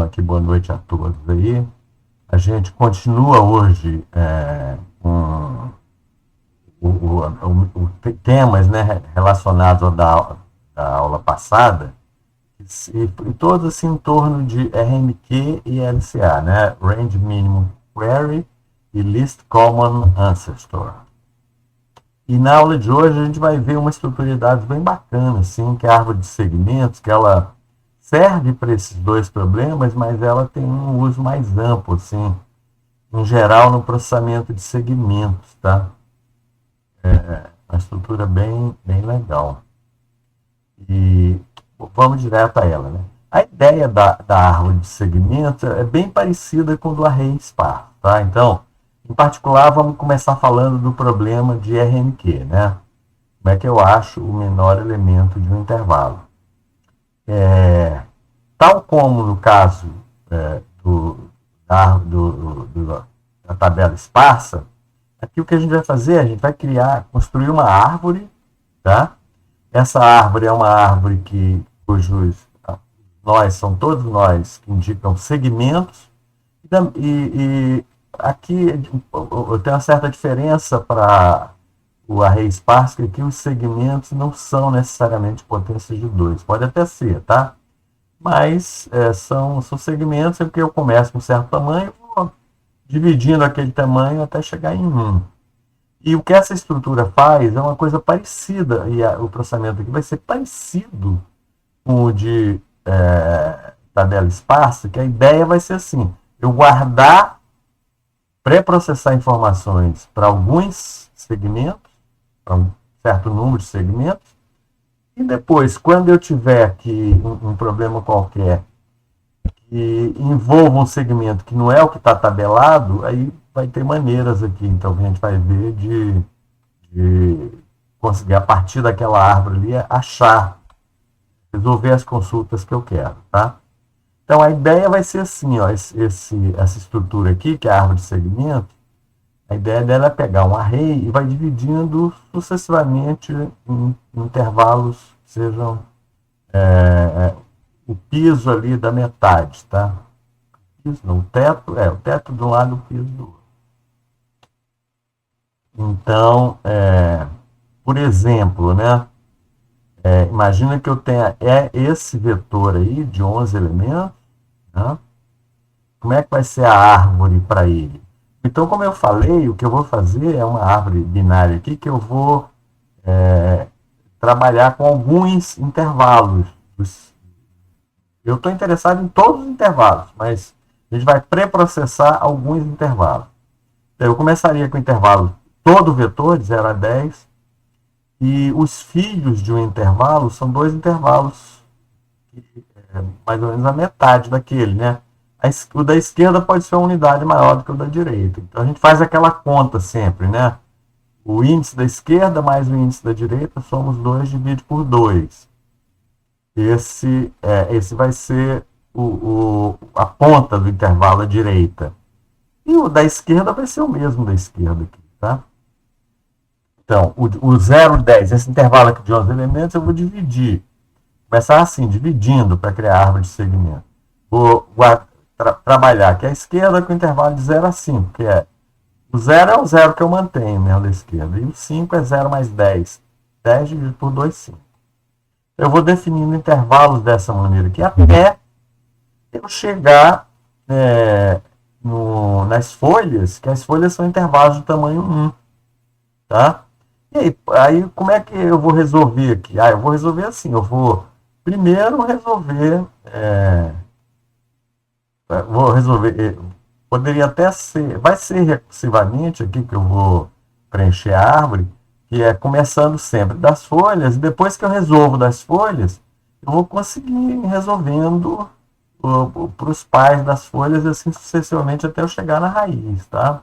Aqui, boa noite a todos aí. A gente continua hoje com temas, né, relacionados da aula passada, e todos assim, em torno de RMQ e LCA, né? Range Minimum Query e Least Common Ancestor. E na aula de hoje a gente vai ver uma estrutura de dados bem bacana, assim, que é a árvore de segmentos, que ela serve para esses dois problemas, mas ela tem um uso mais amplo, assim, em geral no processamento de segmentos, tá? Uma estrutura bem legal. E vamos direto a ela, né? A ideia da árvore de segmentos é bem parecida com do array sparse, tá? Então, em particular, vamos começar falando do problema de RMQ, né? Como é que eu acho o menor elemento de um intervalo? Tal como no caso da tabela esparsa, aqui o que a gente vai fazer, a gente vai construir uma árvore, tá? Essa árvore é uma árvore cujos nós são todos nós que indicam segmentos, e aqui tem uma certa diferença para o array esparso, que aqui os segmentos não são necessariamente potências de 2, pode até ser, tá? Mas são segmentos porque eu começo com um certo tamanho e vou dividindo aquele tamanho até chegar em 1. E o que essa estrutura faz é uma coisa parecida, e o processamento aqui vai ser parecido com o de tabela esparsa, que a ideia vai ser assim, eu guardar, pré-processar informações para alguns segmentos, para um certo número de segmentos, e depois, quando eu tiver aqui um problema qualquer que envolva um segmento que não é o que está tabelado, aí vai ter maneiras aqui, então a gente vai ver de conseguir, a partir daquela árvore ali, resolver as consultas que eu quero, tá? Então a ideia vai ser assim, ó, essa estrutura aqui, que é a árvore de segmento, a ideia dela é pegar um array e vai dividindo sucessivamente em intervalos que sejam o piso ali da metade, tá? Piso, não, o teto de um lado, o piso do outro. Então, por exemplo, né? Imagina que eu tenha esse vetor aí de 11 elementos, né? Como é que vai ser a árvore para ele? Então, como eu falei, o que eu vou fazer é uma árvore binária aqui que eu vou trabalhar com alguns intervalos. Eu estou interessado em todos os intervalos, mas a gente vai pré-processar alguns intervalos. Então, eu começaria com o intervalo todo vetor, de 0 a 10, e os filhos de um intervalo são dois intervalos, mais ou menos a metade daquele, né? O da esquerda pode ser uma unidade maior do que o da direita. Então a gente faz aquela conta sempre, né? O índice da esquerda mais o índice da direita somos 2 dividido por 2. Esse vai ser a ponta do intervalo à direita. E o da esquerda vai ser o mesmo da esquerda aqui, tá? Então, o 0, 10, esse intervalo aqui de 11 elementos, eu vou dividir. Começar assim, dividindo para criar a árvore de segmento. Vou trabalhar aqui à esquerda com o intervalo de 0 a 5, que o 0 é o 0 que eu mantenho, né, da esquerda. E o 5 é 0 mais 10. 10 dividido por 2, 5. Eu vou definindo intervalos dessa maneira aqui, até eu chegar nas folhas, que as folhas são intervalos de tamanho 1. Tá? E aí, como é que eu vou resolver aqui? Eu vou resolver assim, eu vou primeiro resolver, poderia até ser, vai ser recursivamente aqui que eu vou preencher a árvore, que é começando sempre das folhas, e depois que eu resolvo das folhas, eu vou conseguir ir resolvendo para os pais das folhas, assim sucessivamente até eu chegar na raiz, tá?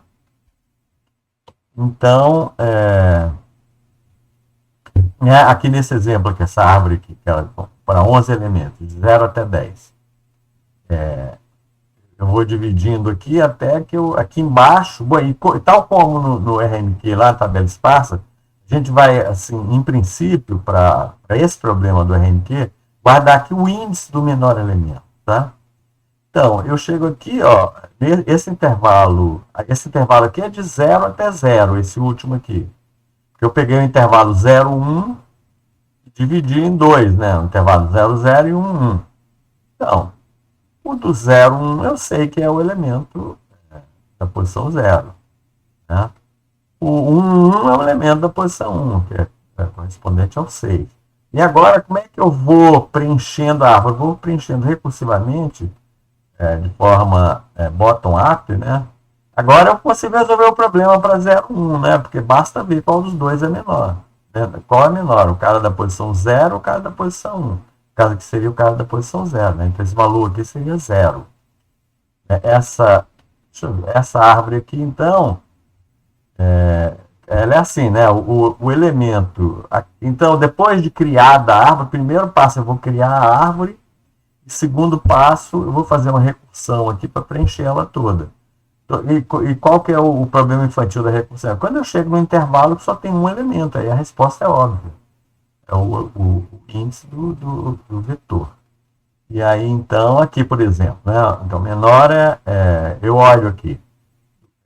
Então, aqui nesse exemplo, aqui, essa árvore aqui, que ela para 11 elementos, de 0 até 10. Eu vou dividindo aqui até que aqui embaixo, bom, e tal como no RMQ, lá na tabela esparsa, a gente vai, assim, em princípio, para esse problema do RMQ, guardar aqui o índice do menor elemento, tá? Então, eu chego aqui, ó, esse intervalo aqui é de 0 até 0, esse último aqui. Eu peguei o intervalo 0, 1 e dividi em dois, né? O intervalo 0, 0 e 1, 1. Então, o do 0, 1 eu sei que é o elemento da posição 0, né? O 1, 1 é o elemento da posição 1, que é correspondente ao 6. E agora, como é que eu vou preenchendo a árvore? Eu vou preenchendo recursivamente, de forma bottom-up, né? Agora eu consigo resolver o problema para 0, 1, né? Porque basta ver qual dos dois é menor. Né? Qual é menor? O cara da posição 0 ou o cara da posição 1? O caso que seria o cara da posição 0, né? Então esse valor aqui seria 0. Essa árvore aqui, então, ela é assim, né? O elemento. Então, depois de criada a árvore, primeiro passo eu vou criar a árvore, e segundo passo eu vou fazer uma recursão aqui para preencher ela toda. E qual que é o problema infantil da recursão? Quando eu chego no intervalo que só tem um elemento, aí a resposta é óbvia. É o índice do vetor. E aí, então, aqui, por exemplo, né? Então, menor eu olho aqui.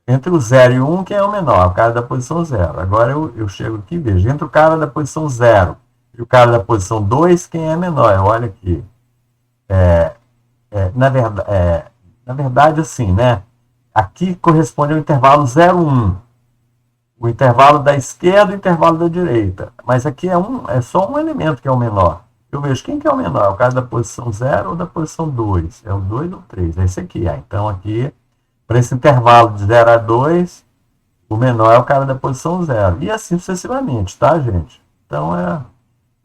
Entre o 0 e o 1, quem é o menor? O cara da posição 0. Agora eu chego aqui e vejo. Entre o cara da posição 0 e o cara da posição 2, quem é menor? Eu olho aqui. Na verdade, assim, né? Aqui corresponde ao intervalo 0, 1. O intervalo da esquerda e o intervalo da direita. Mas aqui é só um elemento que é o menor. Eu vejo quem que é o menor? O cara da posição 0 ou da posição 2? É o 2 ou o 3? É esse aqui. Então, aqui, para esse intervalo de 0 a 2, o menor é o cara da posição 0. E assim sucessivamente, tá, gente? Então, é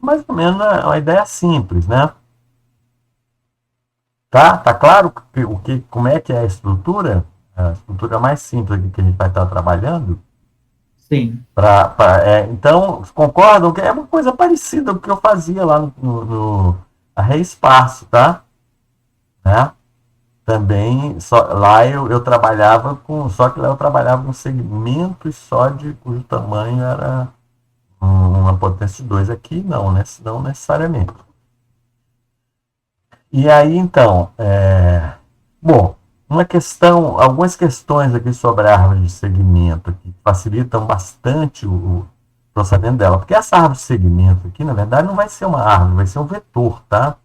mais ou menos uma ideia simples, né? Tá claro como é que é a estrutura? A estrutura mais simples aqui que a gente vai estar trabalhando? Sim. Então, concordam que é uma coisa parecida com o que eu fazia lá no Array Esparso, tá? Né? Também, lá eu trabalhava só que lá eu trabalhava com segmentos só cujo tamanho era uma potência de 2. Aqui não, né? Não necessariamente. E aí, então, bom, algumas questões aqui sobre a árvore de segmento aqui, que facilitam bastante o processamento dela, porque essa árvore de segmento aqui, na verdade, não vai ser uma árvore, vai ser um vetor, tá?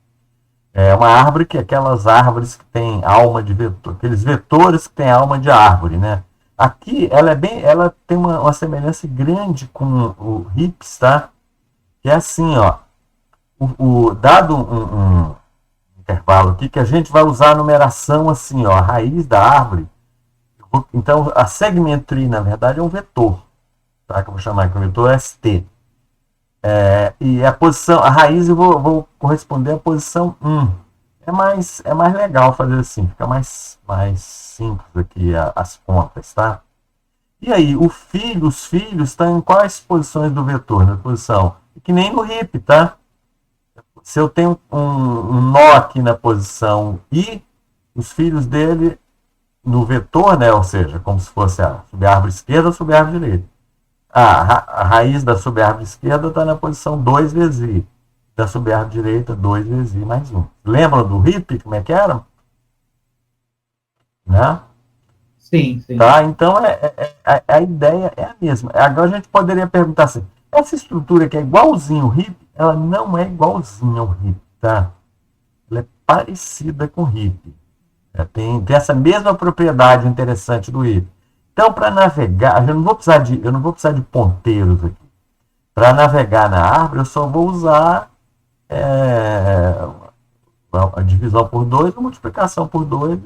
É uma árvore que é aquelas árvores que têm alma de vetor, aqueles vetores que têm alma de árvore, né? Aqui ela tem uma semelhança grande com o Hips, tá? Que é assim, ó, dado intervalo aqui, que a gente vai usar a numeração assim, ó, a raiz da árvore. Então, a segment tree, na verdade, é um vetor, tá? Que eu vou chamar aqui, um vetor ST. E a raiz eu vou corresponder à posição 1. É mais legal fazer assim, fica mais simples aqui as contas, tá? E aí, os filhos estão em quais posições do vetor? Na posição, que nem no RIP, tá? Se eu tenho um nó aqui na posição I, os filhos dele no vetor, né? Ou seja, como se fosse a subárvore esquerda ou subárvore direita. A raiz da subárvore esquerda está na posição 2 vezes I. Da subárvore direita, 2 vezes I mais 1. Lembram do RIP? Como é que era? Né? Sim, sim. Tá? Então, a ideia é a mesma. Agora a gente poderia perguntar assim, essa estrutura que é igualzinho ao RIP, ela não é igualzinha ao RIP, tá? Ela é parecida com o RIP. Tem essa mesma propriedade interessante do RIP. Então, para navegar, eu não vou precisar de ponteiros aqui. Para navegar na árvore, eu só vou usar a divisão por 2, a multiplicação por 2,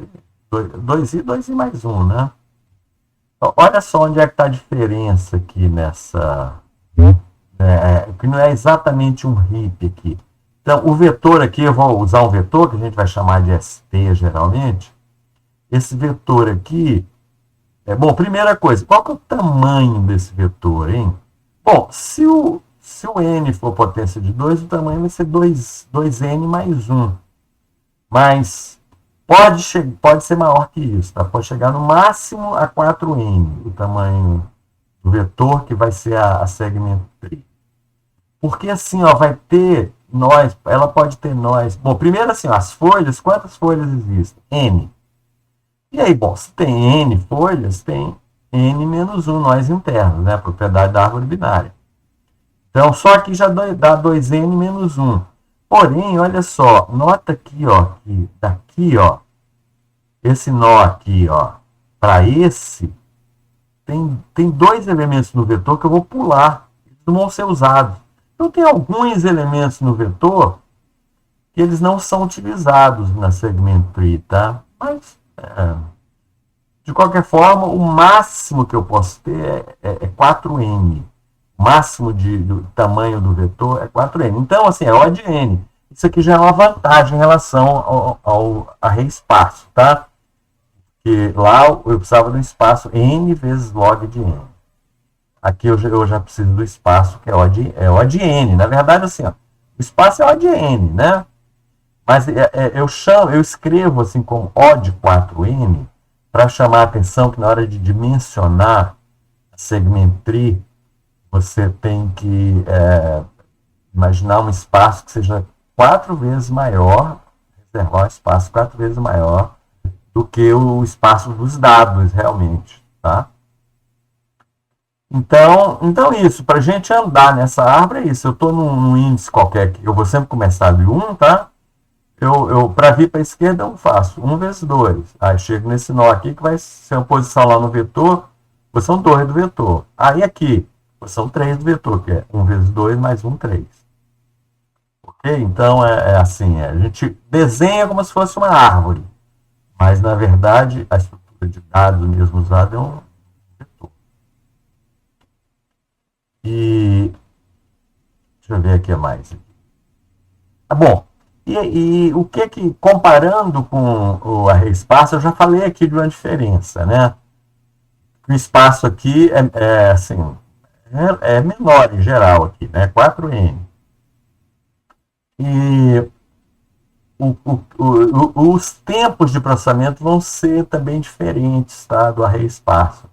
2i, 2i mais 1, né? Então, olha só onde é que está a diferença aqui nessa... que não é exatamente um RIP aqui. Então, o vetor aqui, eu vou usar um vetor que a gente vai chamar de ST geralmente. Esse vetor aqui... bom, primeira coisa, qual que é o tamanho desse vetor, hein? Bom, se o n for potência de 2, o tamanho vai ser 2n mais 1. Mas pode ser maior que isso, tá? Pode chegar no máximo a 4n, o tamanho do vetor, que vai ser a segment tree. Porque assim, ó, vai ter nós, ela pode ter nós. Bom, primeiro assim, ó, as folhas, quantas folhas existem? N. E aí, bom, se tem N folhas, tem N menos 1 nós internos, né? Propriedade da árvore binária. Então, só aqui já dá 2N menos 1. Porém, olha só, nota aqui, ó, que daqui, ó, esse nó aqui, ó, para esse, tem dois elementos no vetor que eu vou pular. Eles não vão ser usados. Então, tem alguns elementos no vetor que eles não são utilizados na segment tree, tá? Mas, de qualquer forma, o máximo que eu posso ter é 4N. O máximo do tamanho do vetor é 4N. Então, assim, é O de N. Isso aqui já é uma vantagem em relação ao array espaço, tá? Porque lá eu precisava do espaço N vezes log de N. Aqui eu já preciso do espaço que é O de N. Na verdade, assim, ó, o espaço é O de N, né? Mas eu escrevo assim como O de 4N para chamar a atenção que na hora de dimensionar a segment tree, você tem que imaginar um espaço que seja 4 vezes maior, reservar um espaço 4 vezes maior do que o espaço dos dados, realmente, tá? Então isso, para a gente andar nessa árvore é isso. Eu estou num índice qualquer aqui, eu vou sempre começar de 1, tá? Para vir para a esquerda, eu faço 1 vezes 2. Aí chego nesse nó aqui, que vai ser uma posição lá no vetor, posição 2 do vetor. Aí aqui, posição 3 do vetor, que é 1 vezes 2 mais 1, 3. Ok? Então, assim, a gente desenha como se fosse uma árvore. Mas, na verdade, a estrutura de dados mesmo usada é um vetor. E deixa eu ver aqui mais. Bom, e o que comparando com o array espaço, eu já falei aqui de uma diferença, né? O espaço aqui assim, é menor em geral aqui, né? 4N. E os tempos de processamento vão ser também diferentes, tá? Do array espaço.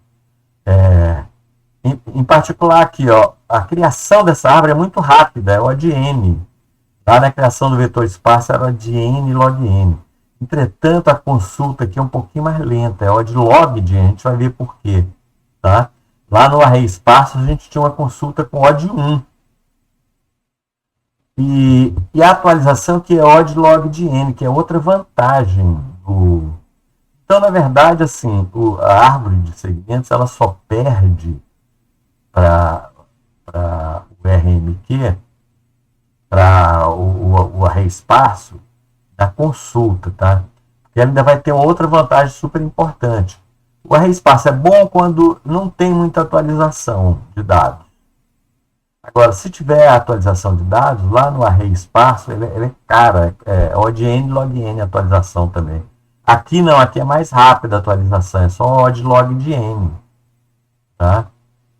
Em particular aqui, ó, a criação dessa árvore é muito rápida, é O de N. Lá na criação do vetor espaço era O de N log N. Entretanto, a consulta aqui é um pouquinho mais lenta, é O de log de N, a gente vai ver por quê. Tá? Lá no array espaço, a gente tinha uma consulta com O de 1. E a atualização que é O de log de N, que é outra vantagem. Então, na verdade, assim, a árvore de segmentos ela só perde para o RMQ, para o array espaço, da consulta, tá? Porque ela ainda vai ter uma outra vantagem super importante. O array espaço é bom quando não tem muita atualização de dados. Agora, se tiver atualização de dados, lá no array espaço, ele é cara, O de N log N a atualização também. Aqui não, aqui é mais rápida a atualização, é só O de log de N. Tá?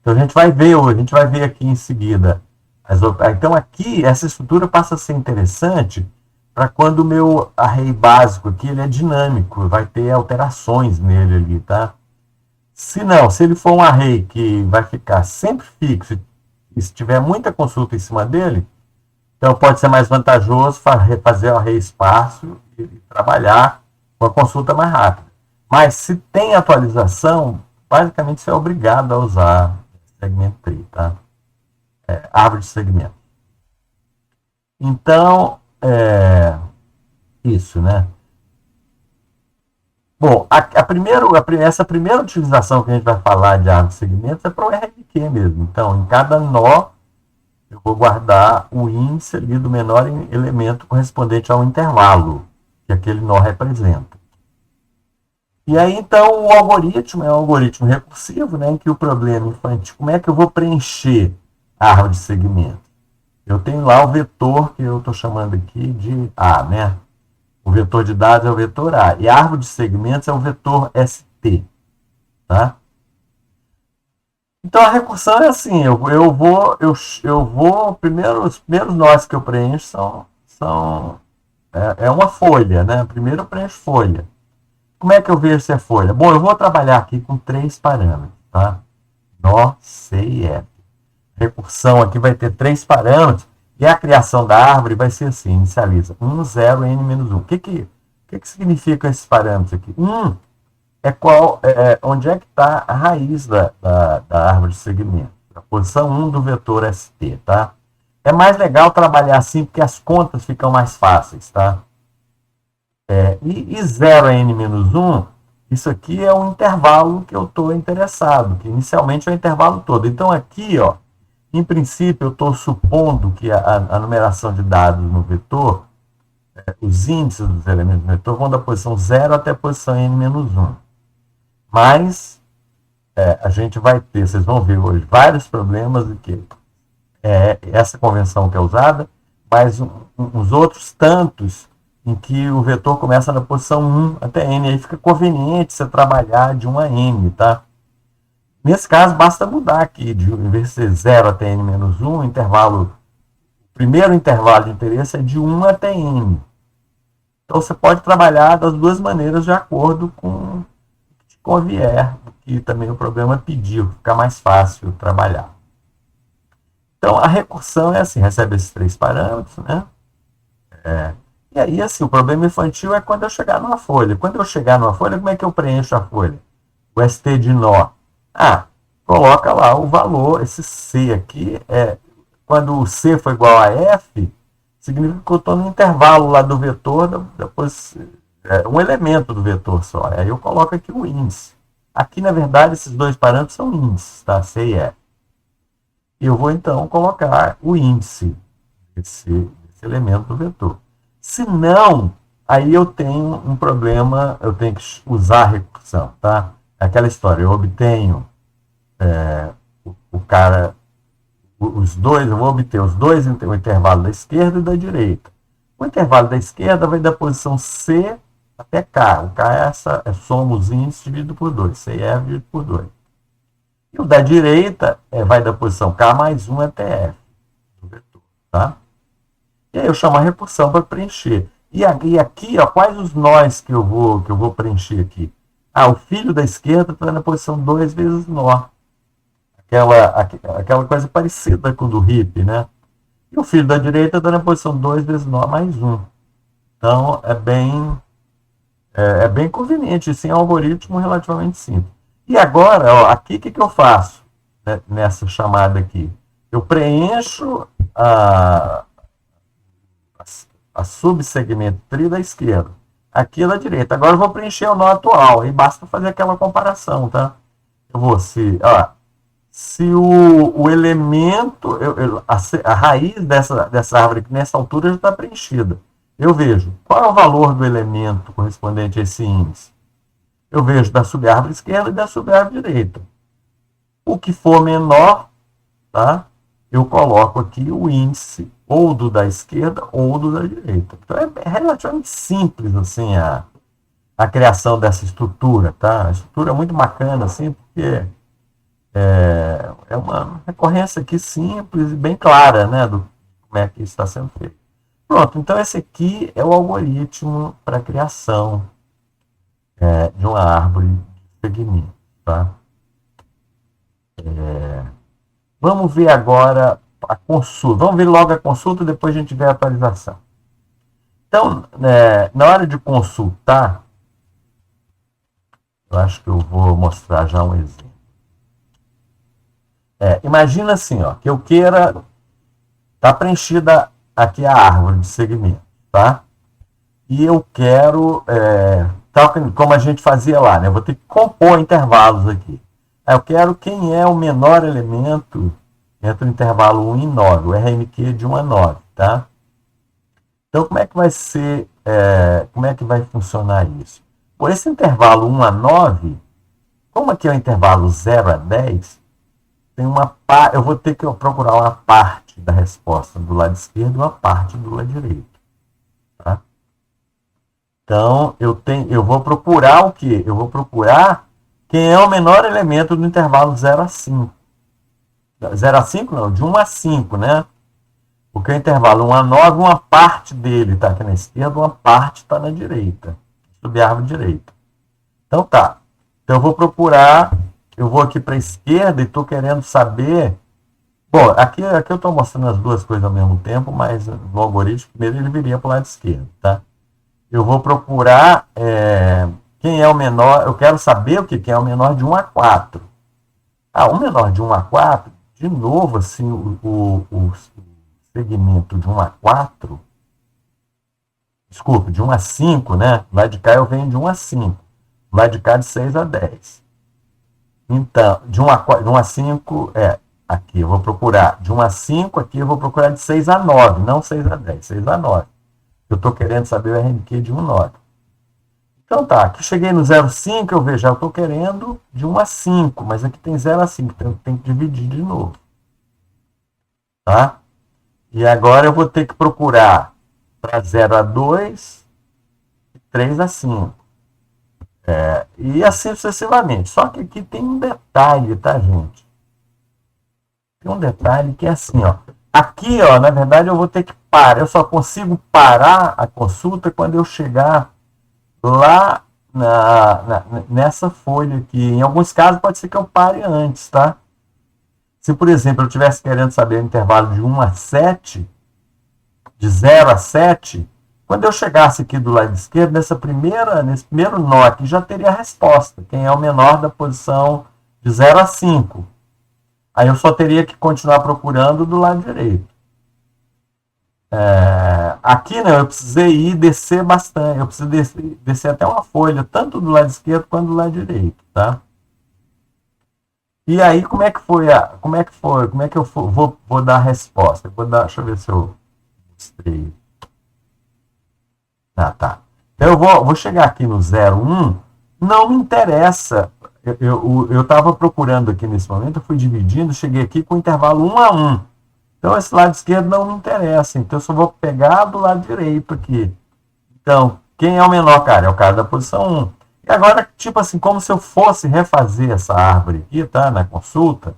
Então a gente vai ver aqui em seguida. Então aqui, essa estrutura passa a ser interessante para quando o meu array básico aqui ele é dinâmico, vai ter alterações nele ali, tá? Se não, se ele for um array que vai ficar sempre fixo, e se tiver muita consulta em cima dele, então pode ser mais vantajoso fazer o array espaço e trabalhar com a consulta mais rápida. Mas se tem atualização, basicamente você é obrigado a usar segment tree, tá? Árvore de segmento. Então, isso, né? Bom, essa primeira utilização que a gente vai falar de árvore de segmentos é para o RMQ mesmo. Então, em cada nó, eu vou guardar o índice ali do menor elemento correspondente ao intervalo que aquele nó representa. E aí, então, o algoritmo é um algoritmo recursivo, né, em que o problema infantil, como é que eu vou preencher a árvore de segmentos? Eu tenho lá o vetor que eu estou chamando aqui de A, né? O vetor de dados é o vetor A. E a árvore de segmentos é o vetor ST. Tá? Então, a recursão é assim, os primeiros nós que eu preencho é uma folha, né? Primeiro eu preencho folha. Como é que eu vejo se é folha? Bom, eu vou trabalhar aqui com 3 parâmetros, tá? Nó, C e F. Recursão aqui vai ter 3 parâmetros e a criação da árvore vai ser assim, inicializa 1, 0, n menos 1. O que significam esses parâmetros aqui? onde é que está a raiz da árvore de segmento. A posição 1 do vetor ST, tá? É mais legal trabalhar assim, porque as contas ficam mais fáceis, tá? E 0 a n-1, isso aqui é um intervalo que eu estou interessado, que inicialmente é o intervalo todo. Então aqui, ó, em princípio, eu estou supondo que a numeração de dados no vetor, os índices dos elementos do vetor vão da posição 0 até a posição n-1. Mas a gente vai ter, vocês vão ver hoje, vários problemas de que essa convenção que é usada, mas uns outros tantos em que o vetor começa na posição 1 até n. Aí fica conveniente você trabalhar de 1 a n, tá? Nesse caso, basta mudar aqui, em vez de ser 0 até n-1, o primeiro intervalo de interesse é de 1 até n. Então, você pode trabalhar das duas maneiras de acordo com o que te convier, que também o programa pediu, fica mais fácil trabalhar. Então, a recursão é assim, recebe esses 3 parâmetros, né? E aí, assim, o problema infantil é quando eu chegar numa folha. Quando eu chegar numa folha, como é que eu preencho a folha? O ST de nó. Coloca lá o valor, esse C aqui, quando o C for igual a F, significa que eu estou no intervalo lá do vetor, depois, um elemento do vetor só. Aí eu coloco aqui o índice. Aqui, na verdade, esses 2 parâmetros são índices, tá? C e F. Eu vou, então, colocar o índice desse elemento do vetor. Se não, aí eu tenho um problema, eu tenho que usar a recursão, tá? Aquela história, eu obtenho os dois, eu vou obter os dois, o intervalo da esquerda e da direita. O intervalo da esquerda vai da posição C até K. O K soma os índices dividido por 2, C e F dividido por 2. E o da direita vai da posição K mais 1 até F do vetor, tá? E aí eu chamo a recursão para preencher. E aqui, ó, quais os nós que eu vou preencher aqui? O filho da esquerda está na posição 2 vezes nó. Aquela coisa parecida com o do hippie, né? E o filho da direita está na posição 2 vezes nó mais 1. Então, é bem conveniente. Isso é um algoritmo relativamente simples. E agora, ó, aqui, o que eu faço, né, nessa chamada aqui? Eu preencho a subsegmento tri da esquerda. Aqui é da direita. Agora eu vou preencher o nó atual. Aí basta fazer aquela comparação, tá? Eu vou, se o elemento, a raiz dessa árvore que nessa altura já está preenchida. Eu vejo qual é o valor do elemento correspondente a esse índice. Eu vejo da subárvore esquerda e da subárvore direita. O que for menor, tá? Eu coloco aqui o índice ou do da esquerda ou do da direita. Então é relativamente simples assim a criação dessa estrutura, tá? A estrutura é muito bacana assim, porque é uma recorrência aqui simples e bem clara, né, do como é que isso está sendo feito. Pronto, então esse aqui é o algoritmo para a criação de uma árvore de segmento, tá? Vamos ver agora a consulta. Vamos ver logo a consulta, depois a gente vê a atualização. Então, na hora de consultar, eu acho que eu vou mostrar já um exemplo. Imagina assim, ó, que eu queira... Está preenchida aqui a árvore de segmento, tá? E eu quero... tal como a gente fazia lá, né? Eu vou ter que compor intervalos aqui. Eu quero quem é o menor elemento entre o intervalo 1 e 9, o RMQ de 1 a 9, tá? Então, como é que vai ser, como é que vai funcionar isso? Por esse intervalo 1 a 9, como aqui é o intervalo 0 a 10, eu vou ter que procurar uma parte da resposta do lado esquerdo e uma parte do lado direito, tá? Então, eu vou procurar o quê? Eu vou procurar quem é o menor elemento do intervalo 0 a 5. 0 a 5 não, de 1 a 5, né? Porque o intervalo 1 a 9, uma parte dele está aqui na esquerda, uma parte está na direita, subárvore direita. Então tá. Então eu vou procurar, eu vou aqui para a esquerda e estou querendo saber... Bom, aqui eu estou mostrando as duas coisas ao mesmo tempo, mas no algoritmo primeiro ele viria para o lado esquerdo, tá? Eu vou procurar quem é o menor, eu quero saber o que quem é o menor de 1 a 4. O menor de 1 a 4, de novo, assim, o segmento de 1 a 4, desculpe, de 1 a 5, né? Lá de cá eu venho de 1 a 5. Lá de cá de 6 a 10. Então, de 1 a 5, aqui eu vou procurar. De 1 a 5, aqui eu vou procurar de 6 a 9, não 6 a 10, 6 a 9. Eu estou querendo saber o RNQ de 1 a 9. Então tá, aqui cheguei no 0,5, eu vejo, eu estou querendo de 1 a 5, mas aqui tem 0 a 5, então tem que dividir de novo. Tá? E agora eu vou ter que procurar para 0 a 2 e 3 a 5. E assim sucessivamente. Só que aqui tem um detalhe, tá, gente? Tem um detalhe que é assim, ó. Aqui, ó, na verdade, eu vou ter que parar. Eu só consigo parar a consulta quando eu chegar lá nessa folha aqui. Em alguns casos, pode ser que eu pare antes, tá? Se, por exemplo, eu estivesse querendo saber o intervalo de 1 a 7, de 0 a 7, quando eu chegasse aqui do lado esquerdo, nesse primeiro nó aqui, já teria a resposta. Quem é o menor da posição de 0 a 5. Aí eu só teria que continuar procurando do lado direito. Aqui, né, eu precisei ir descer bastante. Eu preciso descer até uma folha, tanto do lado esquerdo quanto do lado direito, tá? E aí, como é que eu vou dar a resposta? Deixa eu ver se eu mostrei. Tá. Então eu vou chegar aqui no 0,1. Não me interessa. Eu estava procurando aqui nesse momento, eu fui dividindo, cheguei aqui com o intervalo 1 a 1. Então esse lado esquerdo não me interessa. Então eu só vou pegar do lado direito aqui. Então, quem é o menor, cara? É o cara da posição 1. E agora, tipo assim, como se eu fosse refazer essa árvore aqui, tá? Na consulta.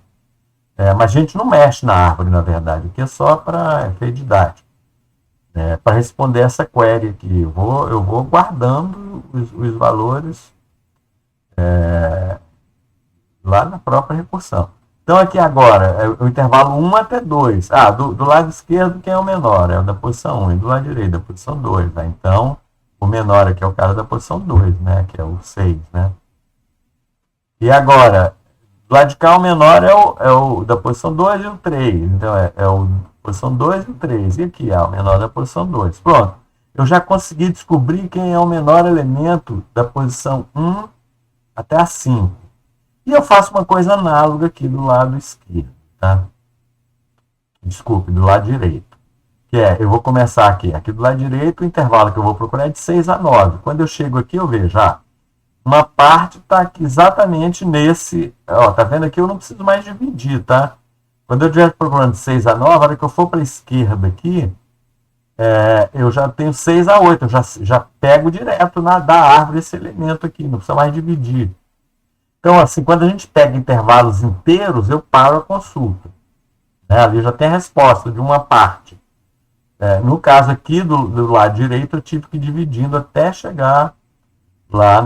Mas a gente não mexe na árvore, na verdade. Aqui é só para efeito didático. Para responder essa query aqui. Eu vou guardando os valores lá na própria recursão. Então aqui agora, é o intervalo 1 até 2. Do lado esquerdo, quem é o menor? É o da posição 1. E do lado direito, da posição 2. Tá? Então, o menor aqui é o cara da posição 2, né? Que é o 6, né? E agora, do lado de cá, o menor é o da posição 2 e o 3. Então, é o posição 2 e o 3. E aqui, o menor da posição 2. Pronto. Eu já consegui descobrir quem é o menor elemento da posição 1 até a 5. E eu faço uma coisa análoga aqui do lado esquerdo, tá? Desculpe, do lado direito. Que eu vou começar aqui do lado direito, o intervalo que eu vou procurar é de 6 a 9. Quando eu chego aqui, eu vejo, uma parte está aqui exatamente nesse... tá vendo aqui? Eu não preciso mais dividir, tá? Quando eu estiver procurando de 6 a 9, a hora que eu for para a esquerda aqui, eu já tenho 6 a 8. Eu já pego direto da árvore esse elemento aqui, não precisa mais dividir. Então, assim, quando a gente pega intervalos inteiros, eu paro a consulta. Ali já tem a resposta de uma parte. No caso aqui, do lado direito, eu tive que ir dividindo até chegar lá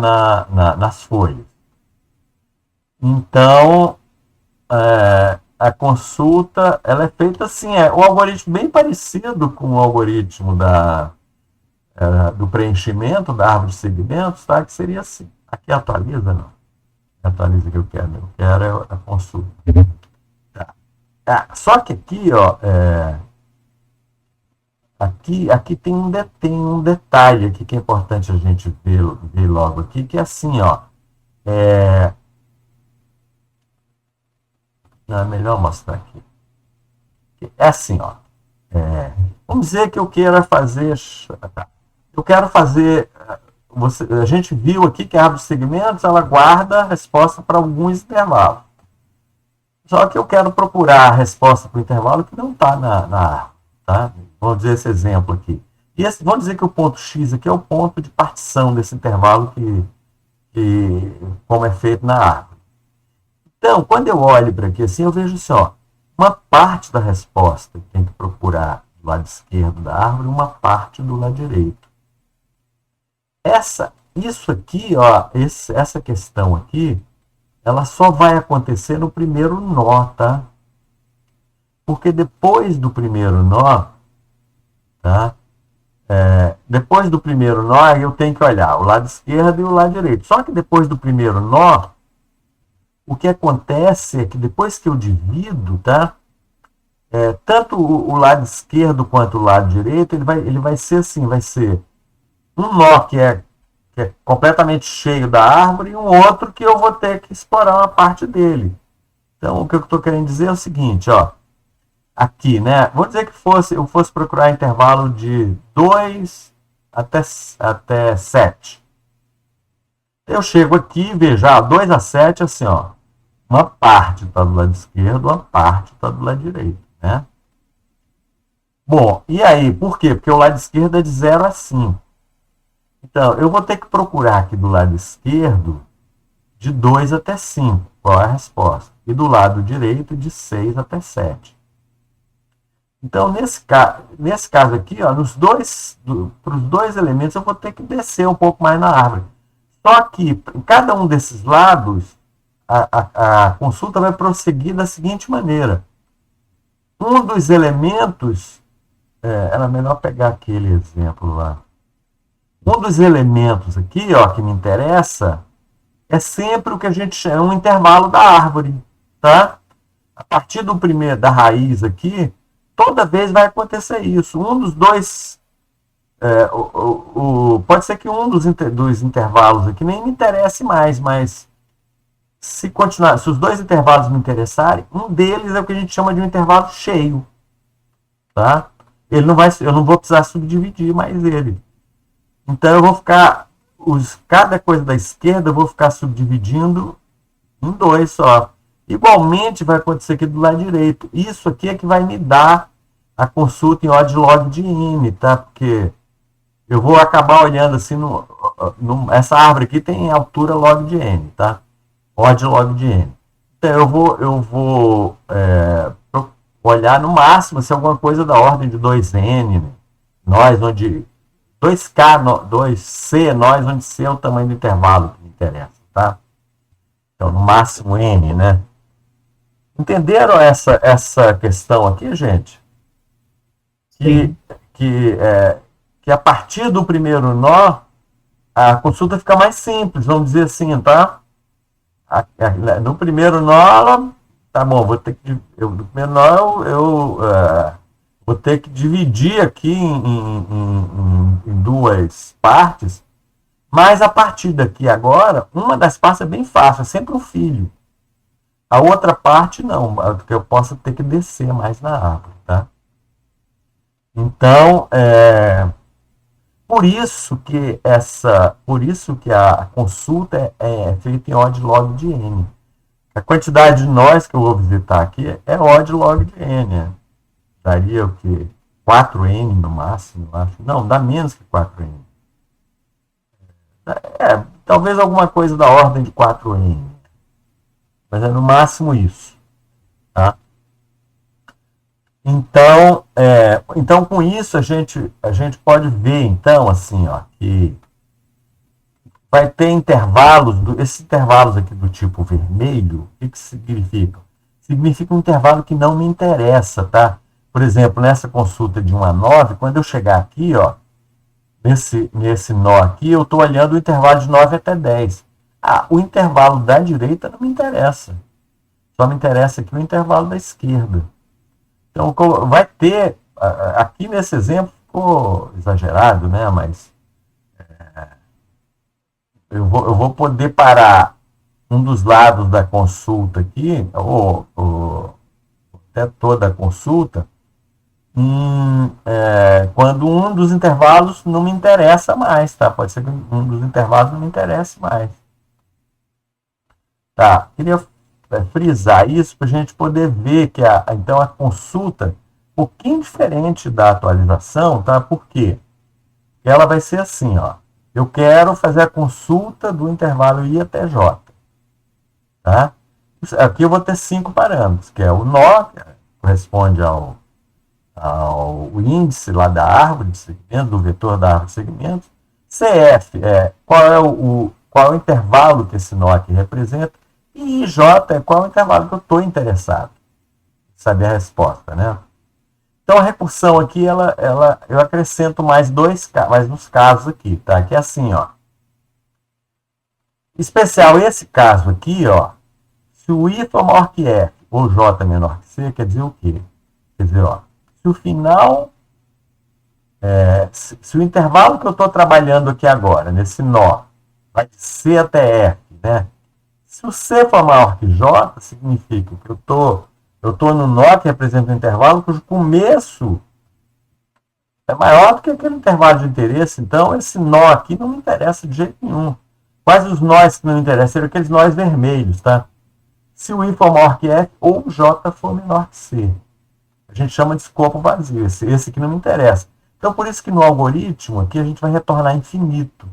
nas folhas. Então, a consulta ela é feita assim, um algoritmo bem parecido com o algoritmo do preenchimento da árvore de segmentos, tá? Que seria assim. Aqui atualiza, não. Atualiza que eu quero a consulta. Tá. Só que aqui, aqui tem um detalhe aqui que é importante a gente ver logo aqui, que é assim, é melhor mostrar aqui. É assim, vamos dizer que eu queira fazer... Eu quero fazer... a gente viu aqui que a árvore de segmentos ela guarda a resposta para alguns intervalos. Só que eu quero procurar a resposta para o intervalo que não está na árvore. Tá? Vamos dizer esse exemplo aqui. Vamos dizer que o ponto X aqui é o ponto de partição desse intervalo como é feito na árvore. Então, quando eu olho para aqui assim, eu vejo assim, uma parte da resposta que tem que procurar do lado esquerdo da árvore e uma parte do lado direito. Isso aqui, essa questão aqui, ela só vai acontecer no primeiro nó, tá? Porque depois do primeiro nó, tá? Depois do primeiro nó, eu tenho que olhar o lado esquerdo e o lado direito. Só que depois do primeiro nó, o que acontece é que depois que eu divido, tá? Tanto o lado esquerdo quanto o lado direito, ele vai ser assim, vai ser um nó que é completamente cheio da árvore e um outro que eu vou ter que explorar uma parte dele. Então, o que eu estou querendo dizer é o seguinte, ó. Aqui, né? Vou dizer que eu fosse procurar intervalo de 2 até 7. Eu chego aqui e vejo, 2 a 7, assim, ó. Uma parte está do lado esquerdo, uma parte está do lado direito, né? Bom, e aí, por quê? Porque o lado esquerdo é de 0 a 5. Então, eu vou ter que procurar aqui do lado esquerdo de 2 até 5. Qual é a resposta? E do lado direito de 6 até 7. Então, nesse caso aqui, ó, para os dois elementos, eu vou ter que descer um pouco mais na árvore. Só que, em cada um desses lados, a consulta vai prosseguir da seguinte maneira. Um dos elementos... era melhor pegar aquele exemplo lá. Um dos elementos aqui, ó, que me interessa, é sempre o que a gente chama um intervalo da árvore, tá? A partir da raiz aqui, toda vez vai acontecer isso. Um dos dois... pode ser que um dos intervalos aqui nem me interesse mais, mas se os dois intervalos me interessarem, um deles é o que a gente chama de um intervalo cheio, tá? Eu não vou precisar subdividir mais ele. Então eu vou ficar, cada coisa da esquerda eu vou ficar subdividindo em 2 só. Igualmente vai acontecer aqui do lado direito. Isso aqui é que vai me dar a consulta em odd log de n, tá? Porque eu vou acabar olhando assim, essa árvore aqui tem altura log de n, tá? Odd log de n. Então eu vou olhar no máximo se alguma coisa da ordem de 2n, né? Nós, onde 2C, nós, onde C é o tamanho do intervalo que me interessa, tá? Então, no máximo n, né? Entenderam essa questão aqui, gente? Que a partir do primeiro nó, a consulta fica mais simples, vamos dizer assim, tá? No primeiro nó, tá bom, no primeiro nó eu vou ter que dividir aqui em 2 partes, mas a partir daqui agora, uma das partes é bem fácil, é sempre um filho. A outra parte não, porque eu posso ter que descer mais na árvore, tá? Então, por isso que a consulta é feita em odd log de n. A quantidade de nós que eu vou visitar aqui é odd log de n, né? Daria o quê? 4n no máximo, eu acho. Não, dá menos que 4n. Talvez alguma coisa da ordem de 4n. Mas é no máximo isso. Tá? Então, com isso, a gente pode ver, então, assim, ó, que vai ter intervalos, esses intervalos aqui do tipo vermelho, o que significam? Significa um intervalo que não me interessa, tá? Por exemplo, nessa consulta de 1 a 9, quando eu chegar aqui, ó, nesse nó aqui, eu estou olhando o intervalo de 9 até 10. O intervalo da direita não me interessa. Só me interessa aqui o intervalo da esquerda. Então, vai ter, aqui nesse exemplo, ficou exagerado, né? Mas eu vou poder parar um dos lados da consulta aqui, ou até toda a consulta, quando um dos intervalos não me interessa mais, tá? Pode ser que um dos intervalos não me interesse mais. Tá, queria frisar isso para a gente poder ver que então a consulta é um pouquinho diferente da atualização, tá? Por quê? Ela vai ser assim, ó. Eu quero fazer a consulta do intervalo I até J. Tá? Aqui eu vou ter 5 parâmetros, que é o nó, que corresponde ao índice lá da árvore de segmento, do vetor da árvore de segmentos. CF qual é o intervalo que esse nó aqui representa. E IJ é qual é o intervalo que eu estou interessado. Saber a resposta, né? Então a recursão aqui, eu acrescento mais uns casos aqui, tá? Que é assim, ó. Especial esse caso aqui, ó. Se o I for maior que F ou J menor que C, quer dizer o quê? Quer dizer, ó, se o final, se o intervalo que eu estou trabalhando aqui agora, nesse nó, vai de C até F, né? Se o C for maior que J, significa que eu tô no nó que representa o intervalo cujo começo é maior do que aquele intervalo de interesse. Então, esse nó aqui não me interessa de jeito nenhum. Quais os nós que não me interessam? Seriam aqueles nós vermelhos, tá? Se o I for maior que F ou o J for menor que C. A gente chama de escopo vazio. Esse aqui não me interessa. Então, por isso que no algoritmo aqui a gente vai retornar infinito.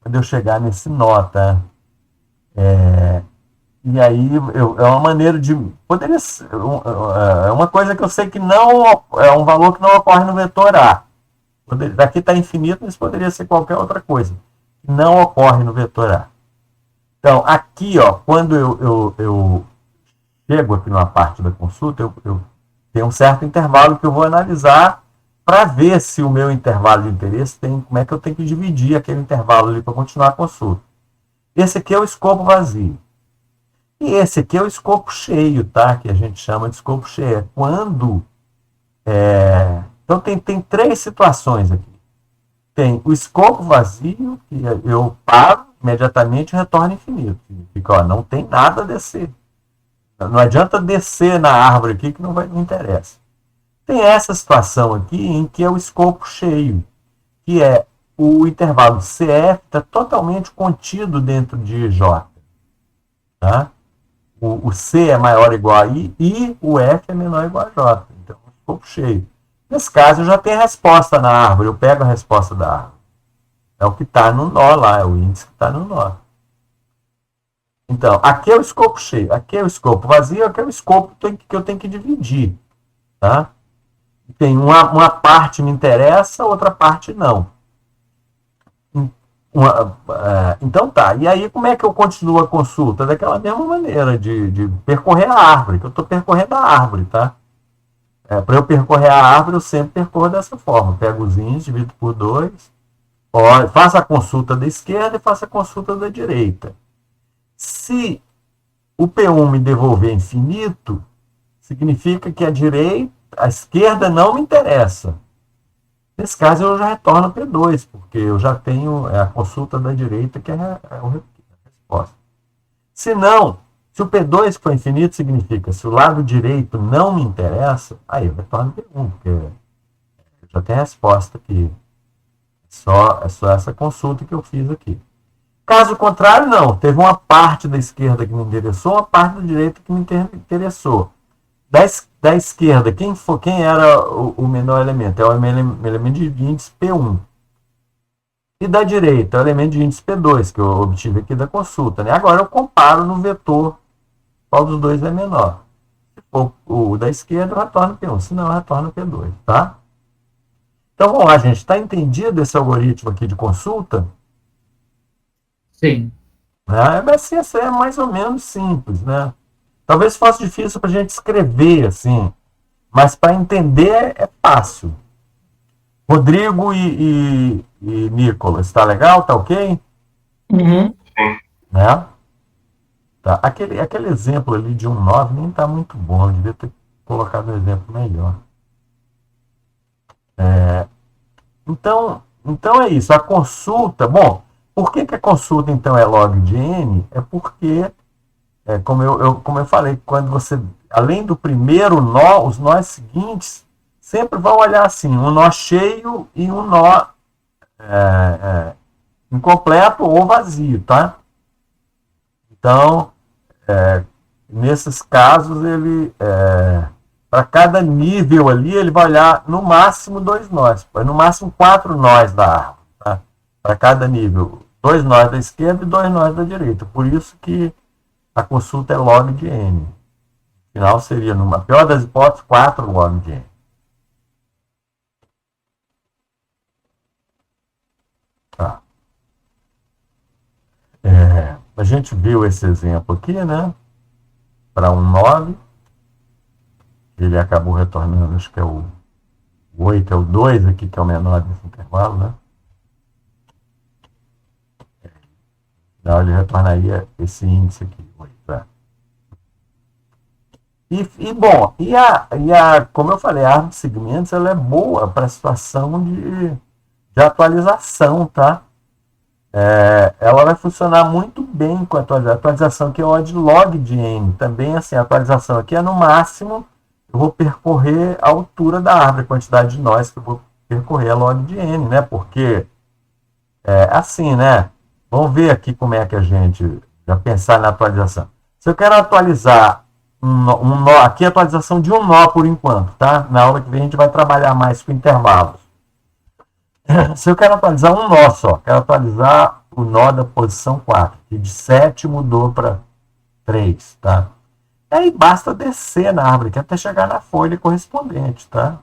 Quando eu chegar nesse nó, tá? E aí é uma maneira de... Poderia ser, é uma coisa que eu sei que não é um valor que não ocorre no vetor A. Daqui está infinito, mas poderia ser qualquer outra coisa. Não ocorre no vetor A. Então, aqui, ó, quando eu chego aqui numa parte da consulta, eu tenho um certo intervalo que eu vou analisar para ver se o meu intervalo de interesse tem... Como é que eu tenho que dividir aquele intervalo ali para continuar a consulta. Esse aqui é o escopo vazio. E esse aqui é o escopo cheio, tá? Que a gente chama de escopo cheio. É quando... Então, tem três situações aqui. Tem o escopo vazio, que eu paro imediatamente e retorno infinito. Significa, ó, não tem nada a descer. Não adianta descer na árvore aqui que não interessa. Tem essa situação aqui em que é o escopo cheio, que é o intervalo CF está totalmente contido dentro de J. Tá? O C é maior ou igual a I e o F é menor ou igual a J. Então, é um escopo cheio. Nesse caso, eu já tenho a resposta na árvore. Eu pego a resposta da árvore. É o que está no nó lá, é o índice que está no nó. Então, aqui é o escopo cheio, aqui é o escopo vazio, aqui é o escopo que eu tenho que dividir. Tá? Tem uma parte me interessa, outra parte não. Então tá, e aí como é que eu continuo a consulta? Daquela mesma maneira, de percorrer a árvore, que eu estou percorrendo a árvore, tá? Para eu percorrer a árvore, eu sempre percorro dessa forma. Pego os índices, divido por 2, faço a consulta da esquerda e faço a consulta da direita. Se o P1 me devolver infinito, significa que a esquerda não me interessa. Nesse caso, eu já retorno P2, porque eu já tenho a consulta da direita, que é a resposta. Se não, se o P2 for infinito, significa se o lado direito não me interessa, aí eu retorno P1, porque eu já tenho a resposta aqui. É só essa consulta que eu fiz aqui. Caso contrário, não. Teve uma parte da esquerda que me interessou, uma parte da direita que me interessou. Da esquerda, quem era o menor elemento? É o elemento de índice P1. E da direita, é o elemento de índice P2, que eu obtive aqui da consulta. Né? Agora eu comparo no vetor qual dos dois é menor. Se for o da esquerda, eu retorno P1. Se não, eu retorno P2. Tá? Então vamos lá, gente. Está entendido esse algoritmo aqui de consulta? Sim. Assim, é mais ou menos simples, né? Talvez fosse difícil para a gente escrever, assim, mas para entender é fácil. Rodrigo e Nicolas, está legal? Tá ok? Uhum. Né? Tá. Aquele exemplo ali de 1,9 nem está muito bom, eu devia ter colocado um exemplo melhor. Então é isso, a consulta, bom, por que a consulta então é log de n? É porque como eu falei, quando você, além do primeiro nó, os nós seguintes sempre vão olhar assim, um nó cheio e um nó incompleto ou vazio, tá? Então, nesses casos, ele, para cada nível ali, ele vai olhar no máximo 2 nós, no máximo 4 nós da árvore, tá? Para cada nível, 2 nós da esquerda e 2 nós da direita. Por isso que a consulta é log de n. Afinal, seria, numa pior das hipóteses, 4 log de n. Tá. A gente viu esse exemplo aqui, né? Para 1,9. Ele acabou retornando, acho que é o O 8 é o 2 aqui, que é o menor desse intervalo, né? Então, ele retornaria esse índice aqui, 8. Bom, como eu falei, a árvore de segmentos ela é boa para a situação de atualização, tá? Ela vai funcionar muito bem com a atualização que é o de log de n. Também, assim, a atualização aqui é no máximo, eu vou percorrer a altura da árvore, a quantidade de nós que eu vou percorrer a log de n, né? Porque é assim, né? Vamos ver aqui como é que a gente já pensar na atualização. Se eu quero atualizar um nó, aqui é a atualização de um nó por enquanto, tá? Na aula que vem a gente vai trabalhar mais com intervalos. Se eu quero atualizar um nó só, quero atualizar o nó da posição 4, que de 7 mudou para 3, tá? Aí basta descer na árvore, até chegar na folha correspondente, tá?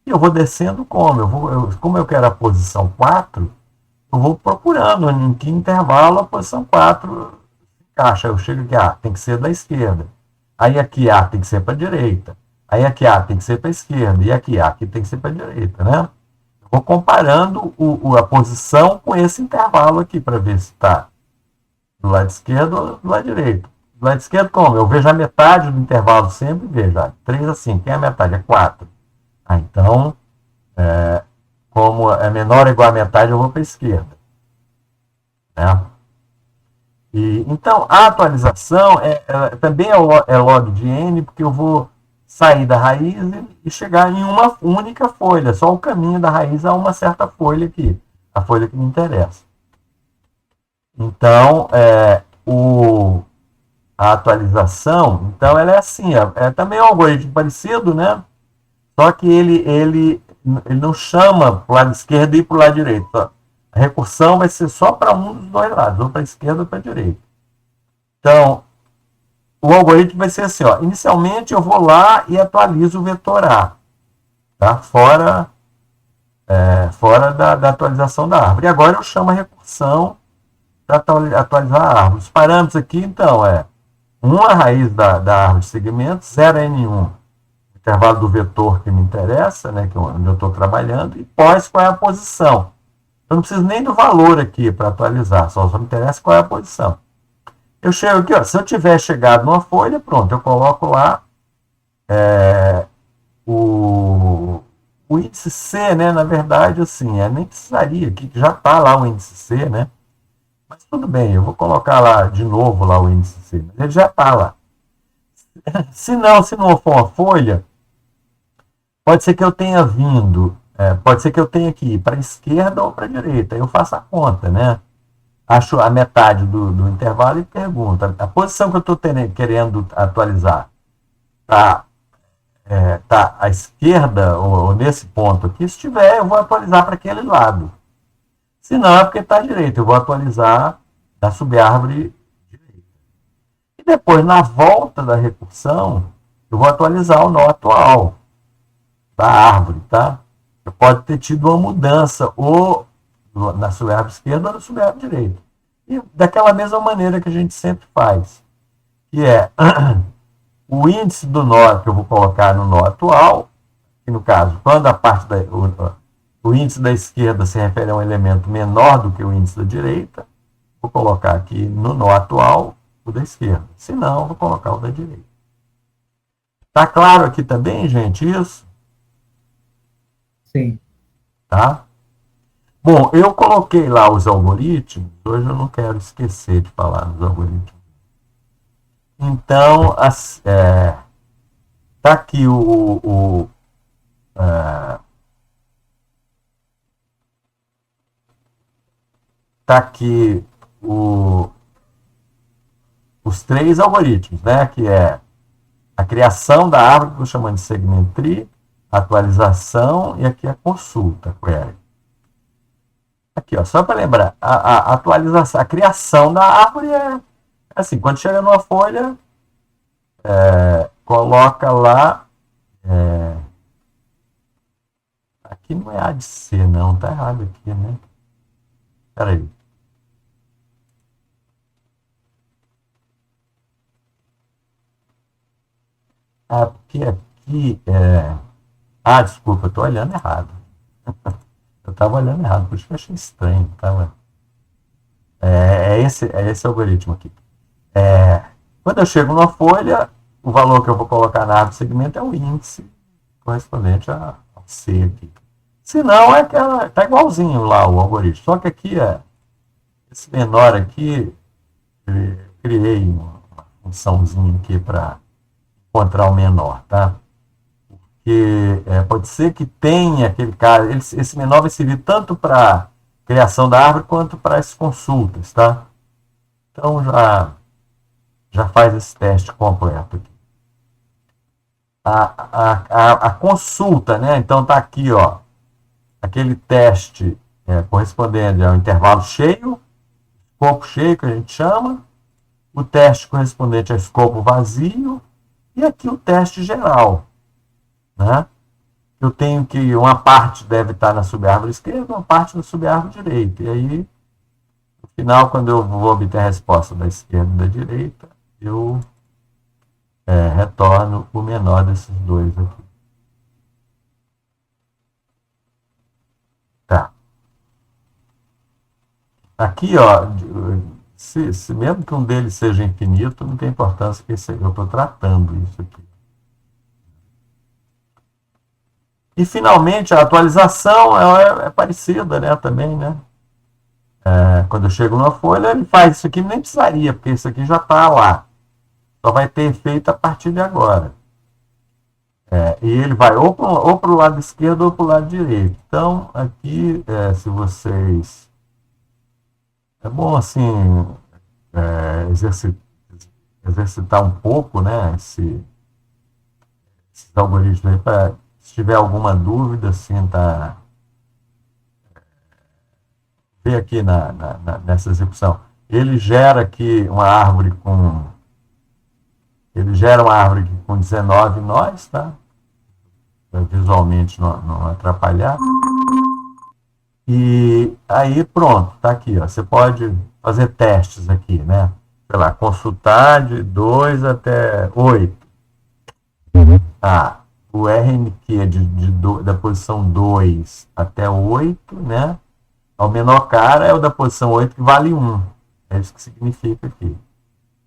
E eu vou descendo como? Como eu quero a posição 4, eu vou procurando em que intervalo a posição 4 encaixa. Eu chego aqui, tem que ser da esquerda. Aí aqui A tem que ser para a direita. Aí aqui A tem que ser para a esquerda. E aqui A aqui tem que ser para a direita, né? Vou comparando a posição com esse intervalo aqui para ver se está do lado esquerdo ou do lado direito. Do lado esquerdo, como? Eu vejo a metade do intervalo sempre, vejo. 3 a 5. Quem é a metade? É 4. Então, como é menor ou igual a metade, eu vou para a esquerda. Né? Então, a atualização também é log de n, porque eu vou sair da raiz e chegar em uma única folha, só o caminho da raiz a uma certa folha aqui, a folha que me interessa. Então, a atualização, então ela é assim, também é um algoritmo parecido, né? Só que ele não chama para o lado esquerdo e para o lado direito. A recursão vai ser só para um dos dois lados, ou para a esquerda ou para a direita. Então, o algoritmo vai ser assim, ó. Inicialmente eu vou lá e atualizo o vetor A, tá? Fora da atualização da árvore. E agora eu chamo a recursão para atualizar a árvore. Os parâmetros aqui, então, 1 a raiz da árvore de segmentos, 0 N1, intervalo do vetor que me interessa, né, que onde eu estou trabalhando, e pós qual é a posição. Eu não preciso nem do valor aqui para atualizar, só me interessa qual é a posição. Eu chego aqui, ó, se eu tiver chegado numa folha, pronto, eu coloco lá o índice C, né? Na verdade, assim, nem precisaria aqui, que já está lá o índice C, né? Mas tudo bem, eu vou colocar lá de novo lá o índice C, mas ele já está lá. Se não for uma folha, pode ser que eu tenha vindo, pode ser que eu tenha que ir para a esquerda ou para a direita. Eu faço a conta, né? Acho a metade do intervalo e pergunto: a posição que eu estou querendo atualizar tá à esquerda ou nesse ponto aqui? Se tiver, eu vou atualizar para aquele lado. Se não, é porque está à direita. Eu vou atualizar da subárvore direita. E depois, na volta da recursão, eu vou atualizar o nó atual da árvore, tá? Eu pode ter tido uma mudança ou na subárvore esquerda ou na subárvore direita. E daquela mesma maneira que a gente sempre faz, que é o índice do nó que eu vou colocar no nó atual, que no caso, quando a parte o índice da esquerda se refere a um elemento menor do que o índice da direita, vou colocar aqui no nó atual o da esquerda. Se não, vou colocar o da direita. Tá claro aqui também, gente, isso? Sim. Tá? Bom, eu coloquei lá os algoritmos, hoje eu não quero esquecer de falar dos algoritmos. Então, tá aqui tá aqui os 3 algoritmos, né? Que é a criação da árvore, que eu estou chamando de segment tree, atualização e aqui a consulta, query. Aqui, ó, só para lembrar, a atualização, a criação da árvore é assim, quando chega numa folha, coloca lá, aqui não é A de C, não, tá errado aqui, né? Espera aí. Porque aqui Ah, desculpa, eu estou olhando errado. Eu estava olhando errado, por isso que eu achei estranho. Tava... é esse algoritmo aqui. Quando eu chego numa folha, o valor que eu vou colocar na árvore de segmento é o índice correspondente ao C aqui. Se não, tá igualzinho lá o algoritmo. Só que aqui, esse menor aqui, eu criei uma funçãozinha aqui para encontrar o menor, tá? Porque pode ser que tenha aquele cara, esse menor vai servir tanto para criação da árvore quanto para as consultas, tá? Então já faz esse teste completo aqui. A consulta, né? Então tá aqui, ó, aquele teste correspondente ao intervalo cheio, escopo cheio que a gente chama, o teste correspondente ao escopo vazio e aqui o teste geral, né? Eu tenho que uma parte deve estar na subárvore esquerda, uma parte na subárvore direita. E aí, no final, quando eu vou obter a resposta da esquerda e da direita, eu retorno o menor desses dois aqui. Tá. Aqui, ó, mesmo que um deles seja infinito, não tem importância que eu estou tratando isso aqui. E, finalmente, a atualização é parecida, né, também, né? Quando eu chego numa folha, ele faz isso aqui, nem precisaria, porque isso aqui já está lá. Só vai ter efeito a partir de agora. E ele vai ou para o lado esquerdo ou para o lado direito. Então, aqui, se vocês... É bom, assim, exercitar um pouco, né, esses algoritmos aí, para, se tiver alguma dúvida, assim, tá... Ver aqui nessa execução. Ele gera aqui uma árvore com... Ele gera uma árvore com 19 nós, tá? Para visualmente não atrapalhar. E aí, pronto, tá aqui, ó. Você pode fazer testes aqui, né? Sei lá, consultar de 2 até 8. O RMQ da posição 2 até 8, né? O menor cara é o da posição 8, que vale 1. É isso que significa aqui.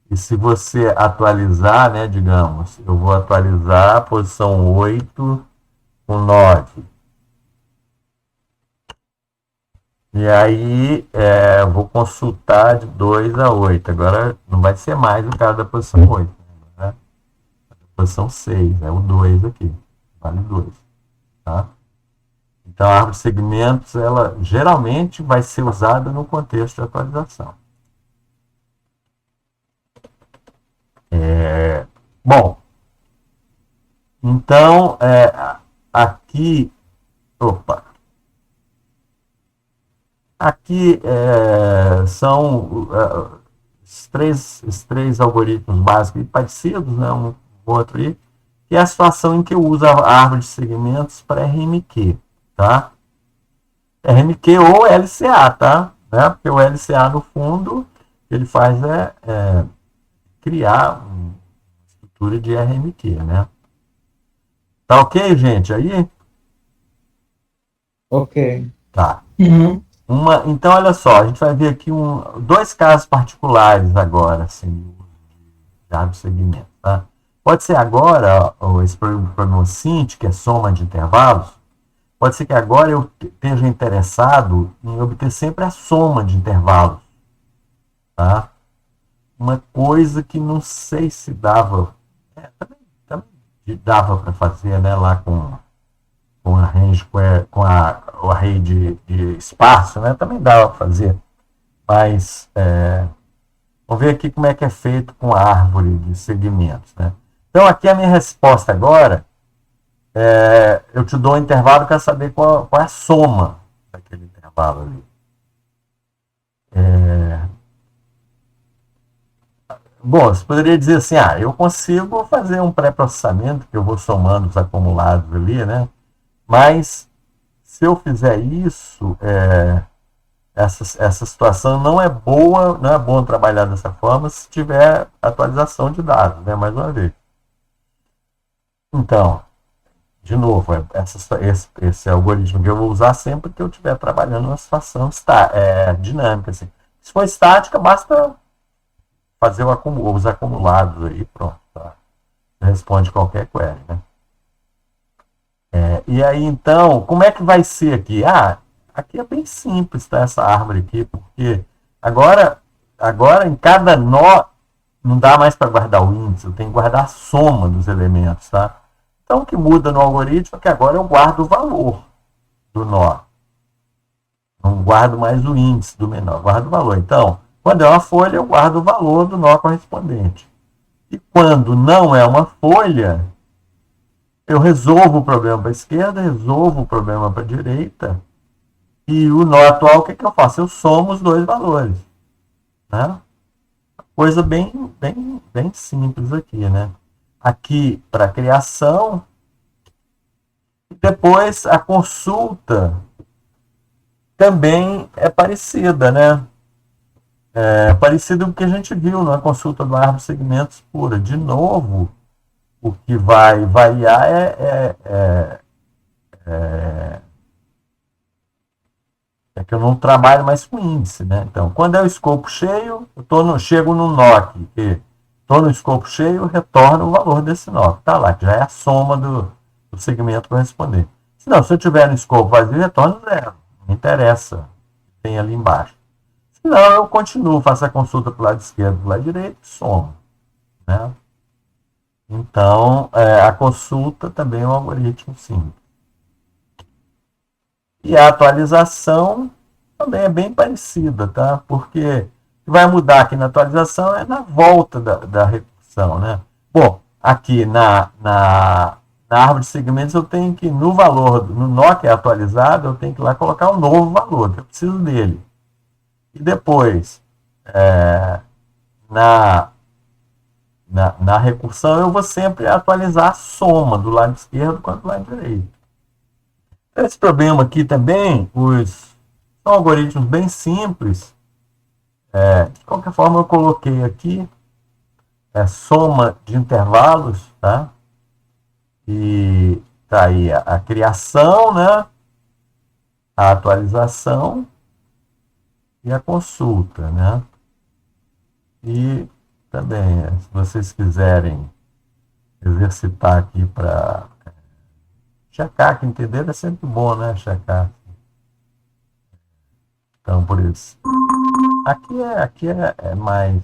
E se você atualizar, né, digamos, eu vou atualizar a posição 8 com 9. E aí eu vou consultar de 2 a 8. Agora não vai ser mais o cara da posição 8. Né? A posição 6, é o 2 aqui. Vale 2. Tá? Então a árvore de segmentos, ela geralmente vai ser usada no contexto de atualização. Bom, então aqui, aqui são esses três algoritmos básicos e parecidos, né, um com o outro aí, que é a situação em que eu uso a árvore de segmentos para RMQ, tá? RMQ ou LCA, tá? Né? Porque o LCA, no fundo, ele faz criar uma estrutura de RMQ, né? Tá ok, gente? Aí? Ok. Tá. Uhum. Então, olha só, a gente vai ver aqui dois casos particulares agora, assim, de árvore de segmento, tá? Pode ser agora, esse prognocinte, que é soma de intervalos, pode ser que agora eu esteja interessado em obter sempre a soma de intervalos, tá? Uma coisa que não sei se dava, também dava para fazer, né, lá com a range, com o array de espaço, né, também dava para fazer, mas vamos ver aqui como é que é feito com a árvore de segmentos, né? Então aqui a minha resposta agora eu te dou um intervalo, quero saber qual é a soma daquele intervalo ali. Bom, você poderia dizer assim, eu consigo fazer um pré-processamento, que eu vou somando os acumulados ali, né? Mas, se eu fizer isso, essa situação não é boa, não é bom trabalhar dessa forma se tiver atualização de dados, né? Mais uma vez. Então, De novo, esse algoritmo que eu vou usar sempre que eu estiver trabalhando numa situação dinâmica. Assim. Se for estática, basta fazer os acumulados aí, pronto. Tá? Responde qualquer query. Né? E aí, então, como é que vai ser aqui? Aqui é bem simples, tá? Essa árvore aqui, porque agora em cada nó não dá mais para guardar o índice, eu tenho que guardar a soma dos elementos, tá? Então, o que muda no algoritmo é que agora eu guardo o valor do nó. Não guardo mais o índice do menor, guardo o valor. Então, quando é uma folha, eu guardo o valor do nó correspondente. E quando não é uma folha, eu resolvo o problema para a esquerda, resolvo o problema para a direita, e o nó atual, o que eu faço? Eu somo os dois valores. Né? Coisa bem simples aqui, né? Aqui para criação, e depois a consulta também é parecida, né? É parecido com o que a gente viu na consulta do árvore de segmentos pura. De novo, o que vai variar é que eu não trabalho mais com índice, né? Então, quando é o escopo cheio, chego no nó aqui, estou no escopo cheio, retorno o valor desse nó, que está lá, que já é a soma do segmento correspondente. Se eu tiver no escopo vazio, retorno zero. Não interessa, tem ali embaixo. Se não, eu continuo, faço a consulta para o lado esquerdo, para o lado direito e somo. Né? Então, a consulta também é um algoritmo simples. E a atualização também é bem parecida, tá? Porque o que vai mudar aqui na atualização é na volta da recursão, né? Bom, aqui na árvore de segmentos eu tenho que, no valor, no nó que é atualizado, eu tenho que ir lá colocar um novo valor, que eu preciso dele. E depois, na recursão, eu vou sempre atualizar a soma do lado esquerdo quanto do lado direito. Esse problema aqui também, são algoritmos bem simples. De qualquer forma, eu coloquei aqui soma de intervalos, tá? E tá aí a criação, né? A atualização e a consulta, né? E também, se vocês quiserem exercitar aqui para checar, que entender é sempre bom, né? Checar. Então, por isso. Aqui é mais.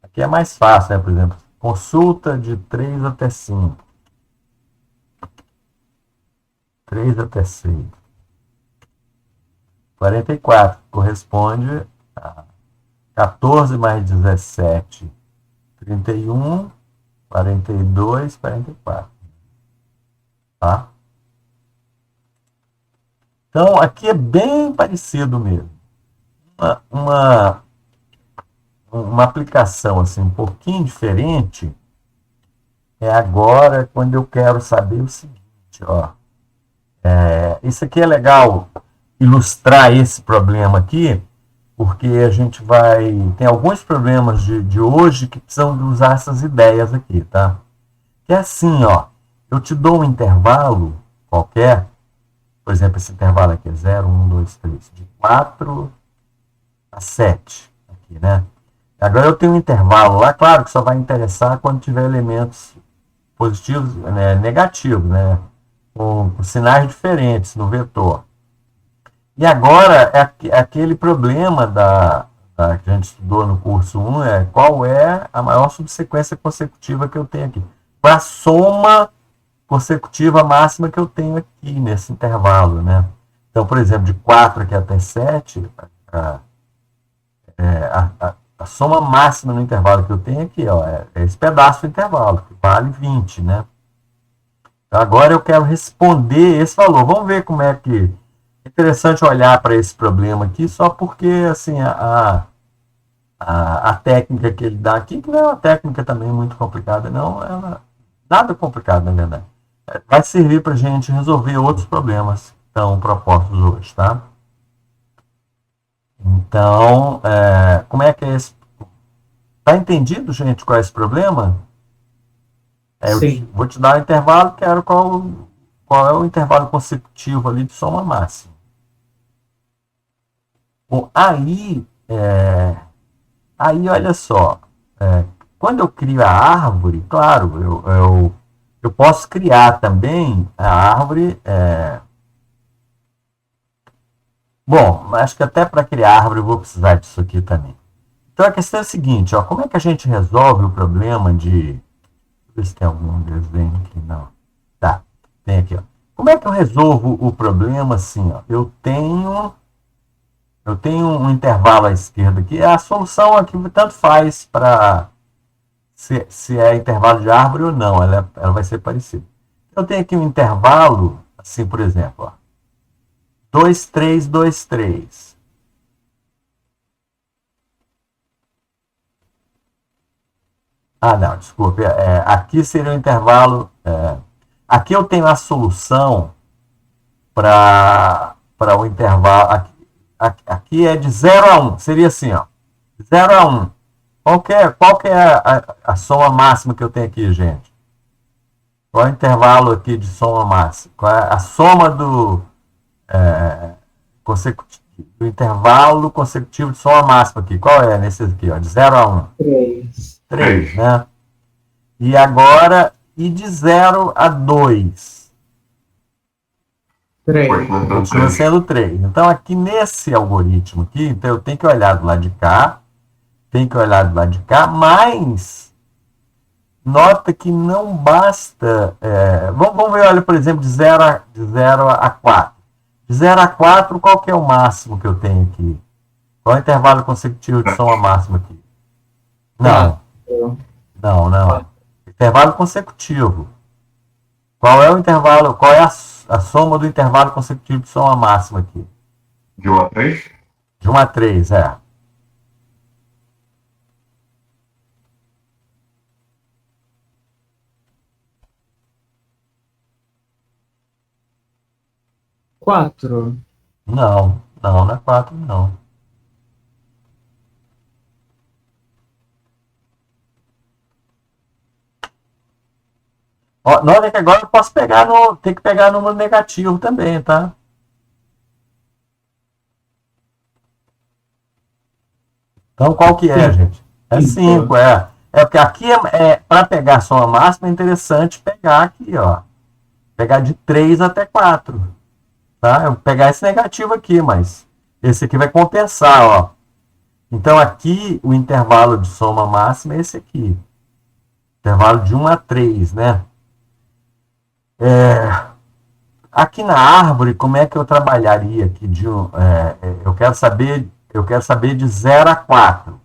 Aqui é mais fácil, né? Por exemplo, consulta de 3 até 5. 3 até 6. 44 corresponde a 14 mais 17, 31, 42, 44. Tá? Então, aqui é bem parecido mesmo. Uma aplicação assim, um pouquinho diferente é agora quando eu quero saber o seguinte, ó. Isso aqui é legal ilustrar esse problema aqui, porque a gente tem alguns problemas de hoje que precisam usar essas ideias aqui, tá? Que é assim, ó, eu te dou um intervalo qualquer, por exemplo, esse intervalo aqui é 0, 1, 2, 3, de 4 a 7, aqui, né? Agora eu tenho um intervalo lá, claro que só vai interessar quando tiver elementos positivos, né, negativos, né? Com sinais diferentes no vetor. E agora, aquele problema que a gente estudou no curso 1, qual é a maior subsequência consecutiva que eu tenho aqui. Qual é a soma consecutiva máxima que eu tenho aqui nesse intervalo, né? Então, por exemplo, de 4 aqui até 7, a soma máxima no intervalo que eu tenho aqui, ó, é esse pedaço do intervalo, que vale 20, né? Então, agora eu quero responder esse valor. Vamos ver como é que... É interessante olhar para esse problema aqui, só porque assim, a técnica que ele dá aqui, que não é uma técnica também muito complicada, não, nada complicado, na verdade. Vai servir para a gente resolver outros problemas que estão propostos hoje, tá? Então, como é que é esse... Tá entendido, gente, qual é esse problema? Sim. Vou te dar o intervalo, quero qual é o intervalo consecutivo ali de soma máxima. Bom, aí olha só, quando eu crio a árvore, claro, eu posso criar também a árvore. Bom, acho que até para criar árvore eu vou precisar disso aqui também. Então a questão é a seguinte, ó, como é que a gente resolve o problema de... Deixa eu ver se tem algum desenho aqui, não. Tá, tem aqui, ó. Como é que eu resolvo o problema assim, ó? Eu tenho um intervalo à esquerda aqui. A solução aqui tanto faz para se é intervalo de árvore ou não. Ela vai ser parecida. Eu tenho aqui um intervalo, assim, por exemplo, ó, 2, 3, 2, 3. Ah, não, desculpe. Aqui seria o intervalo. Aqui eu tenho a solução para o intervalo. Aqui é de 0 a 1. Seria assim, ó. 0 a 1. Qual que é a soma máxima que eu tenho aqui, gente? Qual é o intervalo aqui de soma máxima? Qual é a soma do intervalo consecutivo de soma máxima aqui? Qual é nesse aqui, ó? De 0 a 1? 3. 3, né? E agora, de 0 a 2? 3. Continua sendo 3. Então, aqui nesse algoritmo aqui, então eu tenho que olhar do lado de cá, mas nota que não basta... vamos ver, olha, por exemplo, de 0 a 4. De 0 a 4, qual que é o máximo que eu tenho aqui? Qual é o intervalo consecutivo de soma máxima aqui? Não. Não. Intervalo consecutivo. Qual é o intervalo? Qual é a soma do intervalo consecutivo de soma máxima aqui? De 1 a 3? De 1 a 3, é. Quatro. Não é 4, não. Ó, nota que agora eu posso tem que pegar número negativo também, tá? Então qual que é, gente? É 5, é. É porque aqui para pegar a soma máxima é interessante pegar aqui, ó. Pegar de 3 até 4. Tá? Eu vou pegar esse negativo aqui, mas esse aqui vai compensar, ó. Então aqui o intervalo de soma máxima é esse aqui. Intervalo de 1 a 3, né? Aqui na árvore, como é que eu trabalharia aqui? Eu quero saber de 0 a 4.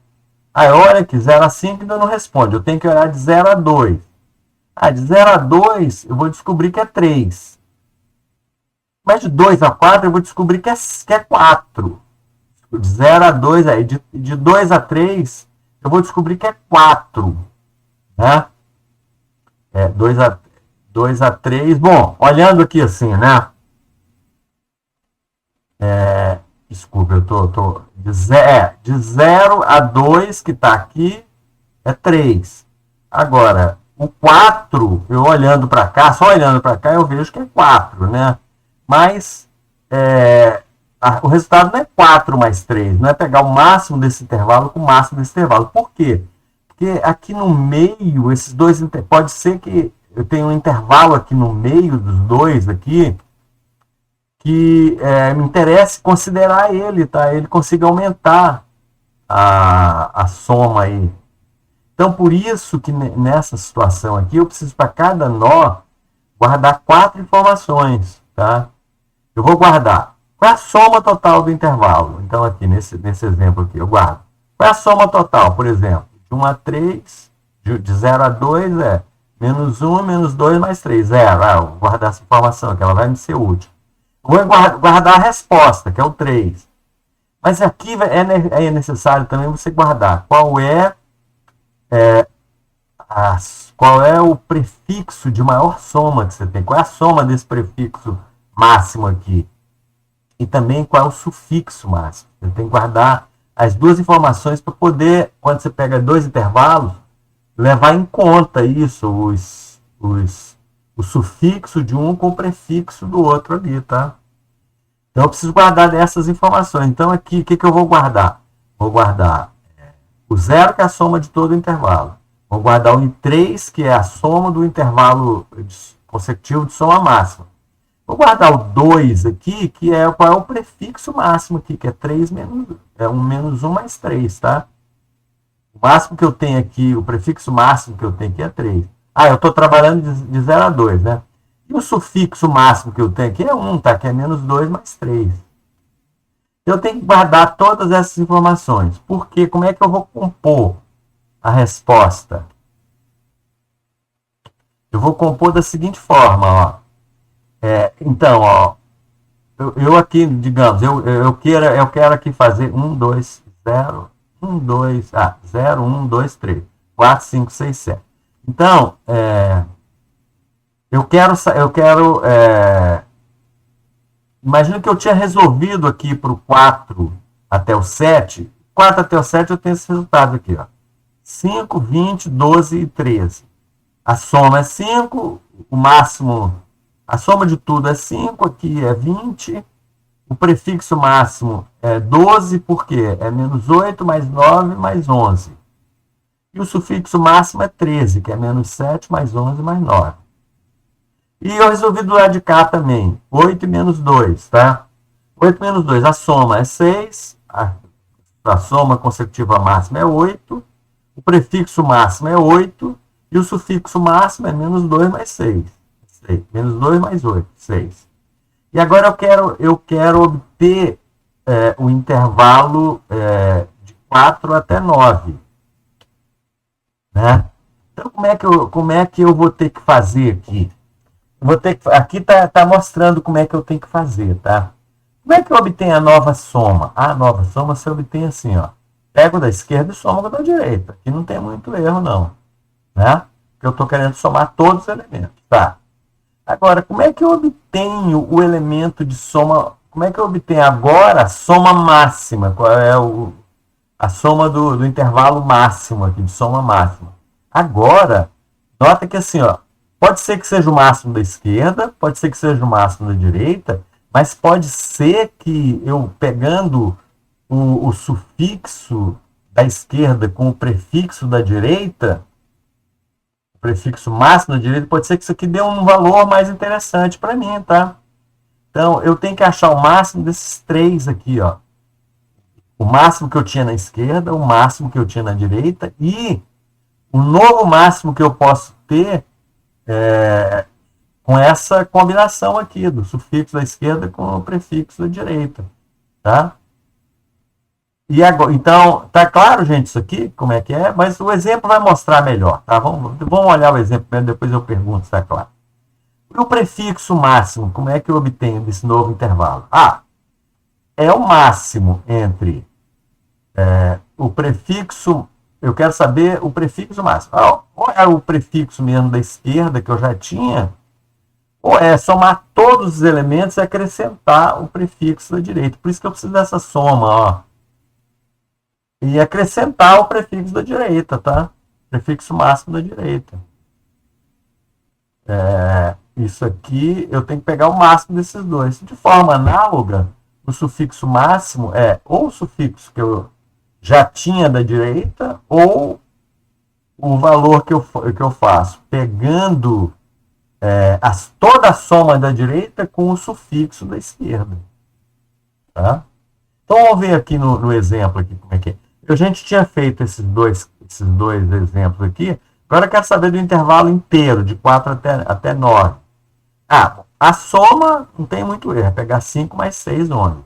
Aí olha aqui, 0 a 5 ainda não responde. Eu tenho que olhar de 0 a 2. De 0 a 2 eu vou descobrir que é 3. Mas de 2 a 4 eu vou descobrir que é 4. De 0 a 2, de 2 a 3 eu vou descobrir que é 4. Né? 2 a 3. Bom, olhando aqui assim, né? Desculpa, eu tô de 0 a 2, que está aqui, é 3. Agora, o 4, eu olhando para cá, só olhando para cá, eu vejo que é 4, né? Mas o resultado não é 4 mais 3, não é pegar o máximo desse intervalo com o máximo desse intervalo. Por quê? Porque aqui no meio, esses dois, pode ser que eu tenha um intervalo aqui no meio dos dois aqui, que me interessa considerar ele, tá? Ele consiga aumentar a soma aí. Então, por isso que nessa situação aqui, eu preciso, para cada nó, guardar 4 informações, tá? Eu vou guardar qual é a soma total do intervalo. Então, aqui, nesse exemplo aqui, eu guardo. Qual é a soma total, por exemplo? De 1 a 3, de 0 a 2 é menos 1, menos 2, mais 3. 0. Eu vou guardar essa informação, que ela vai me ser útil. Vou guardar a resposta, que é o 3. Mas aqui é necessário também você guardar qual é o prefixo de maior soma que você tem. Qual é a soma desse prefixo máximo aqui? E também qual é o sufixo máximo. Você tem que guardar as duas informações para poder, quando você pega dois intervalos, levar em conta isso, o sufixo de um com o prefixo do outro ali, tá? Então eu preciso guardar dessas informações. Então aqui, o que, que eu vou guardar? Vou guardar o zero, que é a soma de todo o intervalo. Vou guardar o I3, que é a soma do intervalo consecutivo de soma máxima. Vou guardar o 2 aqui, que é qual é o prefixo máximo aqui, que é 3 menos, é 1 menos 1 mais 3, tá? O máximo que eu tenho aqui, o prefixo máximo que eu tenho aqui é 3. Ah, eu estou trabalhando de 0 a 2, né? E o sufixo máximo que eu tenho aqui é 1, tá? Que é menos 2 mais 3. Eu tenho que guardar todas essas informações. Por quê? Como é que eu vou compor a resposta? Eu vou compor da seguinte forma, ó. Então, ó, eu aqui, digamos, eu quero aqui fazer 1, 2, 0, 1, 2, 0, 1, 2, 3, 4, 5, 6, 7. Então, imagina que eu tinha resolvido aqui para o 4 até o 7. 4 até o 7 eu tenho esse resultado aqui, ó. 5, 20, 12 e 13. A soma é 5, o máximo, a soma de tudo é 5, aqui é 20. O prefixo máximo é 12, porque é menos 8 mais 9 mais 11. E o sufixo máximo é 13, que é menos 7 mais 11 mais 9. E eu resolvi do lado de cá também. 8 menos 2, tá? 8 menos 2, a soma é 6. A soma consecutiva máxima é 8. O prefixo máximo é 8. E o sufixo máximo é menos 2 mais 6. Menos 2 mais 8, 6. E agora eu quero obter o intervalo de 4 até 9. Né? Então, como é que eu vou ter que fazer aqui? Aqui tá mostrando como é que eu tenho que fazer, tá? Como é que eu obtenho a nova soma? A nova soma se obtém assim, ó. Pego da esquerda e somo da direita. Aqui não tem muito erro, não. Né? Porque eu estou querendo somar todos os elementos, tá? Agora, como é que eu obtenho o elemento de soma? Como é que eu obtenho agora a soma máxima? Qual é a soma do intervalo máximo aqui, de soma máxima? Agora, nota que assim, ó, pode ser que seja o máximo da esquerda, pode ser que seja o máximo da direita, mas pode ser que eu pegando o sufixo da esquerda com o prefixo da direita, o prefixo máximo da direita, pode ser que isso aqui dê um valor mais interessante para mim, tá? Então, eu tenho que achar o máximo desses três aqui, ó. O máximo que eu tinha na esquerda, o máximo que eu tinha na direita e o novo máximo que eu posso ter com essa combinação aqui do sufixo da esquerda com o prefixo da direita, tá? E agora, então, tá claro, gente, isso aqui, como é que é? Mas o exemplo vai mostrar melhor, tá? Vamos olhar o exemplo primeiro, depois eu pergunto se tá claro. E o prefixo máximo, como é que eu obtenho desse novo intervalo? É o máximo entre o prefixo, eu quero saber o prefixo máximo. Ou é o prefixo mesmo da esquerda que eu já tinha, ou é somar todos os elementos e acrescentar o prefixo da direita. Por isso que eu preciso dessa soma, ó. E acrescentar o prefixo da direita, tá? Prefixo máximo da direita. Isso aqui, eu tenho que pegar o máximo desses dois. De forma análoga, o sufixo máximo é ou o sufixo que eu já tinha da direita, ou o valor que eu faço, pegando toda a soma da direita com o sufixo da esquerda. Tá? Então, vamos ver aqui no exemplo aqui como é que é. A gente tinha feito esses dois exemplos aqui. Agora eu quero saber do intervalo inteiro, de 4 até 9. A soma não tem muito erro, é pegar 5 mais 6, 11.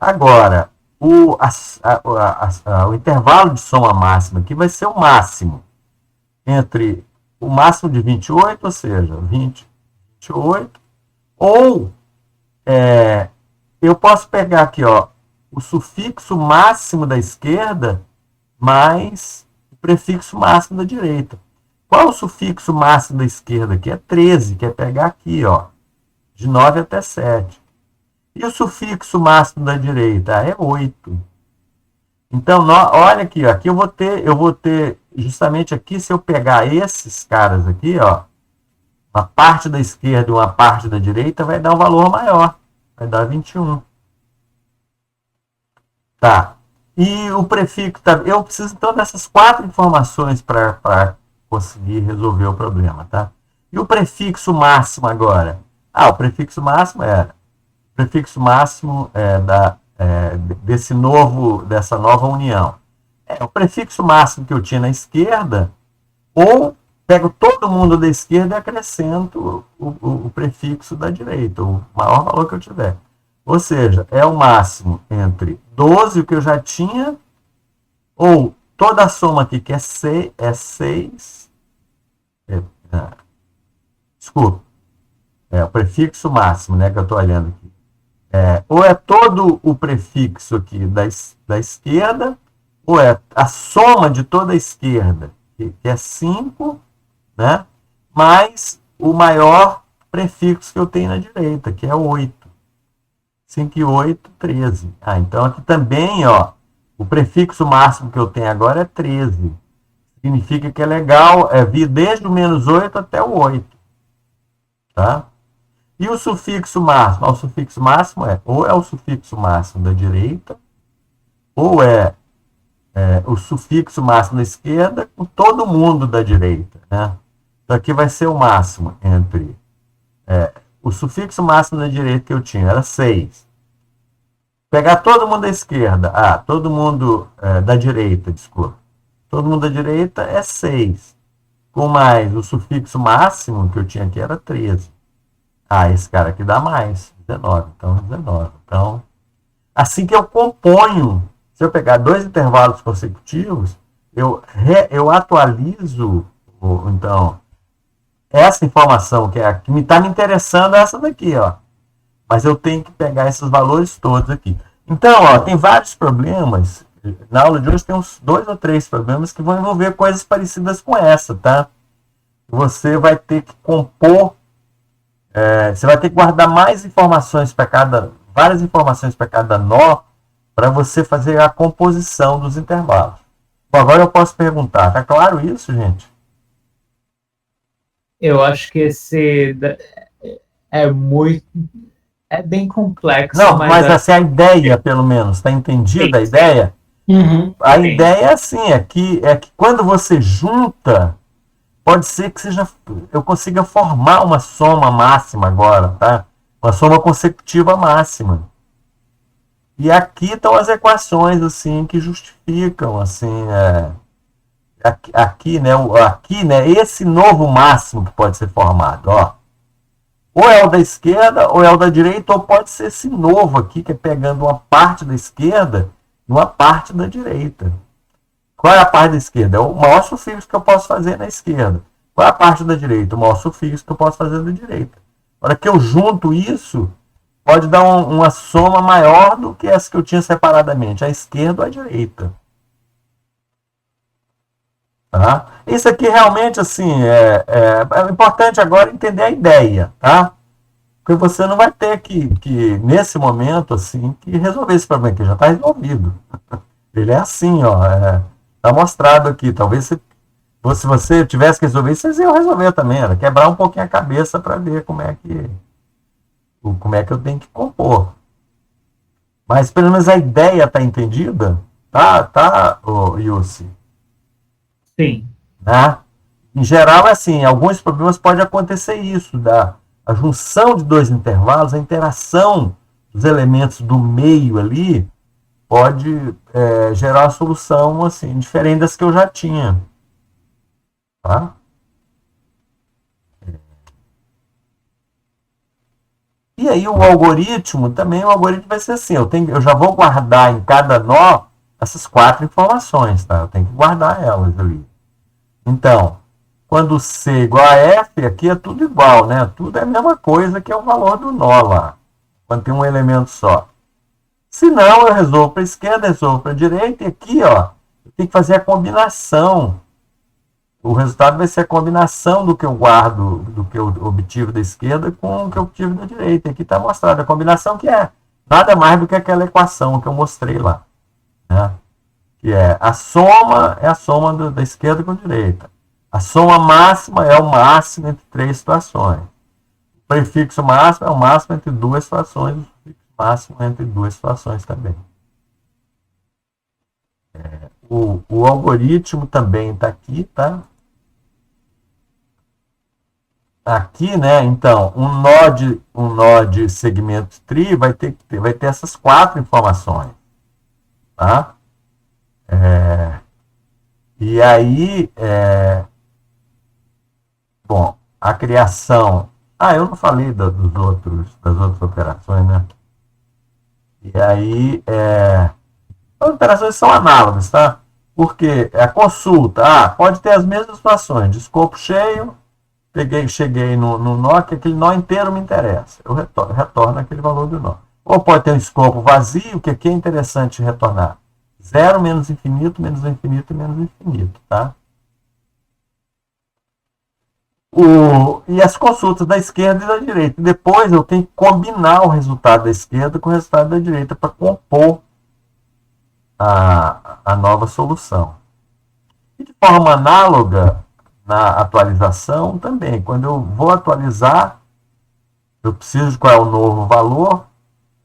Agora, o intervalo de soma máxima aqui vai ser o máximo entre o máximo de 28, ou seja, 20, 28, ou eu posso pegar aqui, ó, o sufixo máximo da esquerda mais o prefixo máximo da direita. Qual é o sufixo máximo da esquerda aqui? É 13, que é pegar aqui, ó, de 9 até 7. E o sufixo máximo da direita é 8. Então, olha aqui, ó, aqui eu vou ter justamente aqui, se eu pegar esses caras aqui, ó, uma parte da esquerda e uma parte da direita, vai dar um valor maior. Vai dar 21. Tá. E o prefixo... Eu preciso, então, dessas 4 informações para conseguir resolver o problema, tá? E o prefixo máximo agora? O prefixo máximo dessa nova união. O prefixo máximo que eu tinha na esquerda, ou pego todo mundo da esquerda e acrescento o prefixo da direita, o maior valor que eu tiver. Ou seja, é o máximo entre 12, o que eu já tinha, ou toda a soma aqui, que é 6. Desculpa. O prefixo máximo, né, que eu estou olhando aqui. Ou é todo o prefixo aqui da esquerda, ou é a soma de toda a esquerda, que é 5, né, mais o maior prefixo que eu tenho na direita, que é 8. 5 e 8, 13. Então aqui também, ó, o prefixo máximo que eu tenho agora é 13. Significa que é legal vir desde o menos 8 até o 8. Tá? E o sufixo máximo? O sufixo máximo ou é o sufixo máximo da direita, ou é o sufixo máximo da esquerda com todo mundo da direita. Né? Então aqui vai ser o máximo entre... o sufixo máximo da direita que eu tinha era 6. Pegar todo mundo da esquerda. Todo mundo da direita, desculpa. Todo mundo da direita é 6. Com mais o sufixo máximo que eu tinha aqui era 13. Esse cara aqui dá mais. 19. Então, 19. Então, assim que eu componho, se eu pegar 2 intervalos consecutivos, eu atualizo, então, essa informação que me está me interessando é essa daqui, ó. Mas eu tenho que pegar esses valores todos aqui. Então, ó, tem vários problemas. Na aula de hoje tem uns 2 ou 3 problemas que vão envolver coisas parecidas com essa, tá? Você vai ter que compor, você vai ter que guardar várias informações para cada nó, para você fazer a composição dos intervalos. Bom, agora eu posso perguntar, tá claro isso, gente? Eu acho que esse é bem complexo. Não, mas assim, a ideia, pelo menos, está entendida a ideia? Uhum. A ideia é assim, é que quando você junta, pode ser que eu consiga formar uma soma máxima agora, tá? Uma soma consecutiva máxima. E aqui estão as equações, assim, que justificam, assim, aqui, né, esse novo máximo que pode ser formado, ó. Ou é o da esquerda, ou é o da direita, ou pode ser esse novo aqui, que é pegando uma parte da esquerda e uma parte da direita. Qual é a parte da esquerda? É o maior sufixo que eu posso fazer na esquerda. Qual é a parte da direita? O maior sufixo que eu posso fazer da direita. Na hora que eu junto isso, pode dar uma soma maior do que essa que eu tinha separadamente, a esquerda ou a direita. Tá? Isso aqui realmente, assim, é importante agora entender a ideia, tá? Porque você não vai ter que nesse momento, assim, que resolver esse problema aqui, já está resolvido. Ele é assim, ó, tá mostrado aqui. Talvez se você tivesse que resolver, vocês iam resolver também, era quebrar um pouquinho a cabeça para ver como é que eu tenho que compor. Mas pelo menos a ideia está entendida? Tá, Yussi? Sim. Né? Em geral, é assim, em alguns problemas pode acontecer isso, a junção de 2 intervalos, a interação dos elementos do meio ali, pode gerar uma solução assim, diferente das que eu já tinha. Tá? E aí o algoritmo vai ser assim, eu já vou guardar em cada nó essas 4 informações, tá? Eu tenho que guardar elas ali. Então, quando C é igual a F, aqui é tudo igual, né? Tudo é a mesma coisa que é o valor do nó lá, quando tem um elemento só. Se não, eu resolvo para a esquerda, resolvo para a direita, e aqui, ó, eu tenho que fazer a combinação. O resultado vai ser a combinação do que eu guardo, do que eu obtive da esquerda com o que eu obtive da direita. Aqui está mostrado a combinação, que é nada mais do que aquela equação que eu mostrei lá, né? Que é a soma da esquerda com a direita. A soma máxima é o máximo entre três situações. O prefixo máximo é o máximo entre duas situações. O sufixo máximo é entre duas situações também. O algoritmo também está aqui, tá? Aqui, né? Então, um nó de segmento tree vai ter essas quatro informações, tá? E aí, bom, a criação. Eu não falei das outras operações, né? E aí, as operações são análogas, tá? Porque a consulta, pode ter as mesmas situações, de escopo cheio, cheguei no nó, que aquele nó inteiro me interessa. Eu retorno aquele valor do nó. Ou pode ter um escopo vazio, que aqui é interessante retornar. Zero menos infinito, menos infinito e menos infinito, tá? E as consultas da esquerda e da direita. Depois eu tenho que combinar o resultado da esquerda com o resultado da direita para compor a nova solução. E de forma análoga, na atualização também. Quando eu vou atualizar, eu preciso de qual é o novo valor.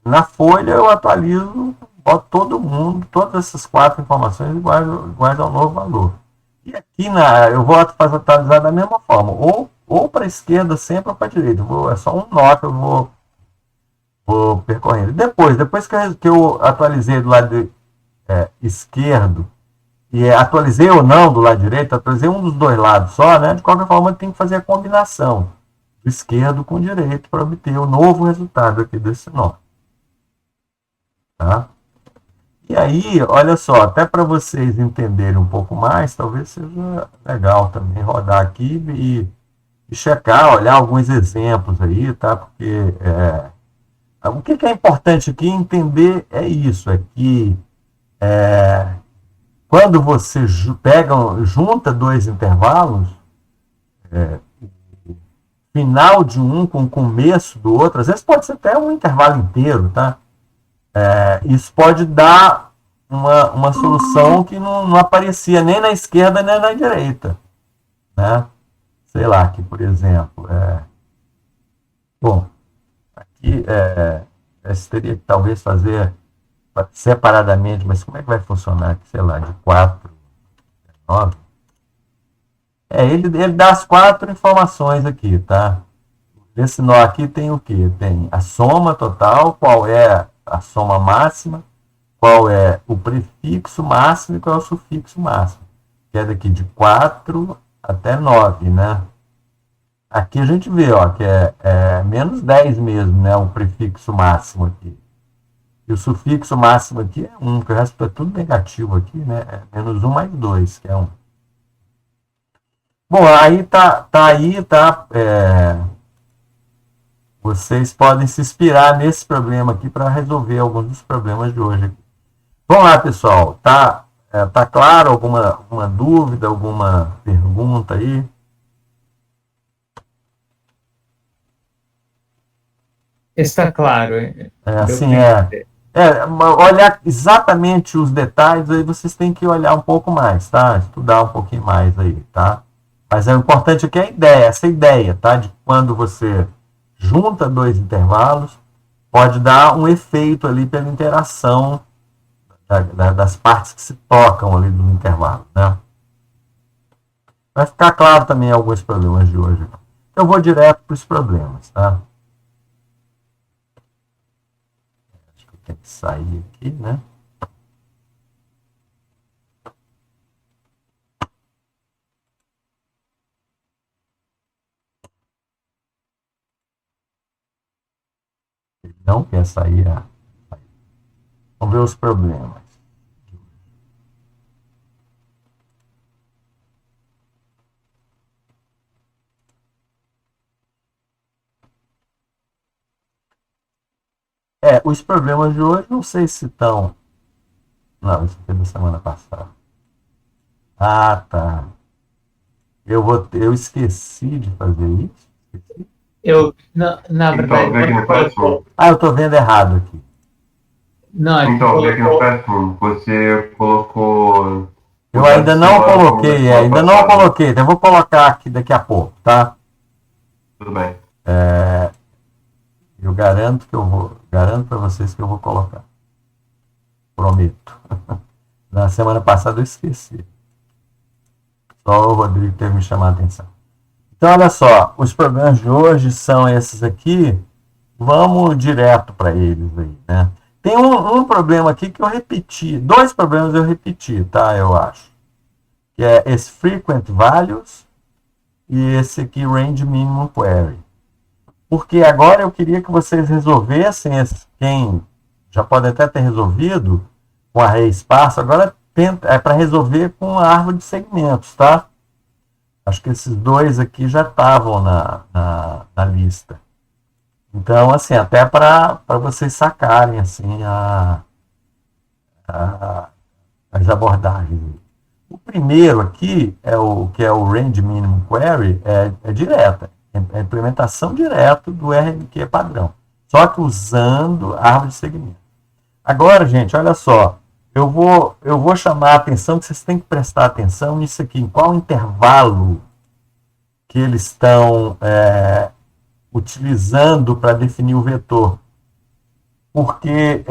Na folha eu atualizo, boto todo mundo, todas essas quatro informações iguais ao novo valor. E aqui eu vou atualizar da mesma forma, ou para a esquerda sempre ou para a direita. É só um nó que eu vou percorrendo. Depois que eu atualizei do lado esquerdo, e atualizei ou não do lado direito, atualizei um dos dois lados só, né? De qualquer forma, tem que fazer a combinação do esquerdo com o direito para obter o novo resultado aqui desse nó. Tá? E aí, olha só, até para vocês entenderem um pouco mais, talvez seja legal também rodar aqui e checar, olhar alguns exemplos aí, tá? Porque o que é importante aqui entender é isso, é que quando você junta dois intervalos, final de um com o começo do outro, às vezes pode ser até um intervalo inteiro, tá? Isso pode dar uma solução que não aparecia nem na esquerda nem na direita, né? Sei lá, aqui, por exemplo, bom, aqui você teria que talvez fazer separadamente, mas como é que vai funcionar aqui, sei lá, de 4 a 9? Ele dá as quatro informações aqui, tá? Esse nó aqui tem o quê? Tem a soma total, qual é a soma máxima, qual é o prefixo máximo e qual é o sufixo máximo. Que é daqui de 4 até 9, né? Aqui a gente vê, ó, que é menos 10 mesmo, né? O prefixo máximo aqui. E o sufixo máximo aqui é 1, que o resto é tudo negativo aqui, né? É menos 1 mais 2, que é 1. Bom, aí tá. Vocês podem se inspirar nesse problema aqui para resolver alguns dos problemas de hoje. Vamos lá, pessoal. Tá claro? Alguma dúvida, alguma pergunta aí? Está claro. Olhar exatamente os detalhes, aí vocês têm que olhar um pouco mais, tá? Estudar um pouquinho mais aí, tá? Mas é importante aqui essa ideia, tá? De quando você junta dois intervalos, pode dar um efeito ali pela interação das partes que se tocam ali no intervalo, né? Vai ficar claro também alguns problemas de hoje. Eu vou direto para os problemas, tá? Acho que eu tenho que sair aqui, né? Ele não quer sair. Vamos ver os problemas. Os problemas de hoje, não sei se estão. Não, isso foi da semana passada. Tá. Eu esqueci de fazer isso. Na verdade. Eu estou vendo errado aqui. Não, então, aqui no Classroom, você colocou Eu ainda não coloquei, então eu vou colocar aqui daqui a pouco, tá? Tudo bem. Eu garanto para vocês que eu vou colocar. Prometo. Na semana passada eu esqueci. Só o Rodrigo teve me chamado a atenção. Então, olha só, os problemas de hoje são esses aqui. Vamos direto para eles aí, né? Tem um problema aqui que eu repeti. 2 problemas eu repeti, tá? Eu acho. Que é esse frequent values e esse aqui range minimum query. Porque agora eu queria que vocês resolvessem esse, quem já pode até ter resolvido com array espaço, agora é para resolver com a árvore de segmentos, tá? Acho que esses 2 aqui já estavam na lista. Então, assim, até para vocês sacarem assim, as abordagens. O primeiro aqui, que é o Range Minimum Query, é direta. É a implementação direta do RMQ padrão. Só que usando a árvore de segmento. Agora, gente, olha só. Eu vou chamar a atenção que vocês têm que prestar atenção nisso aqui. Em qual intervalo que eles estão utilizando para definir o vetor. Porque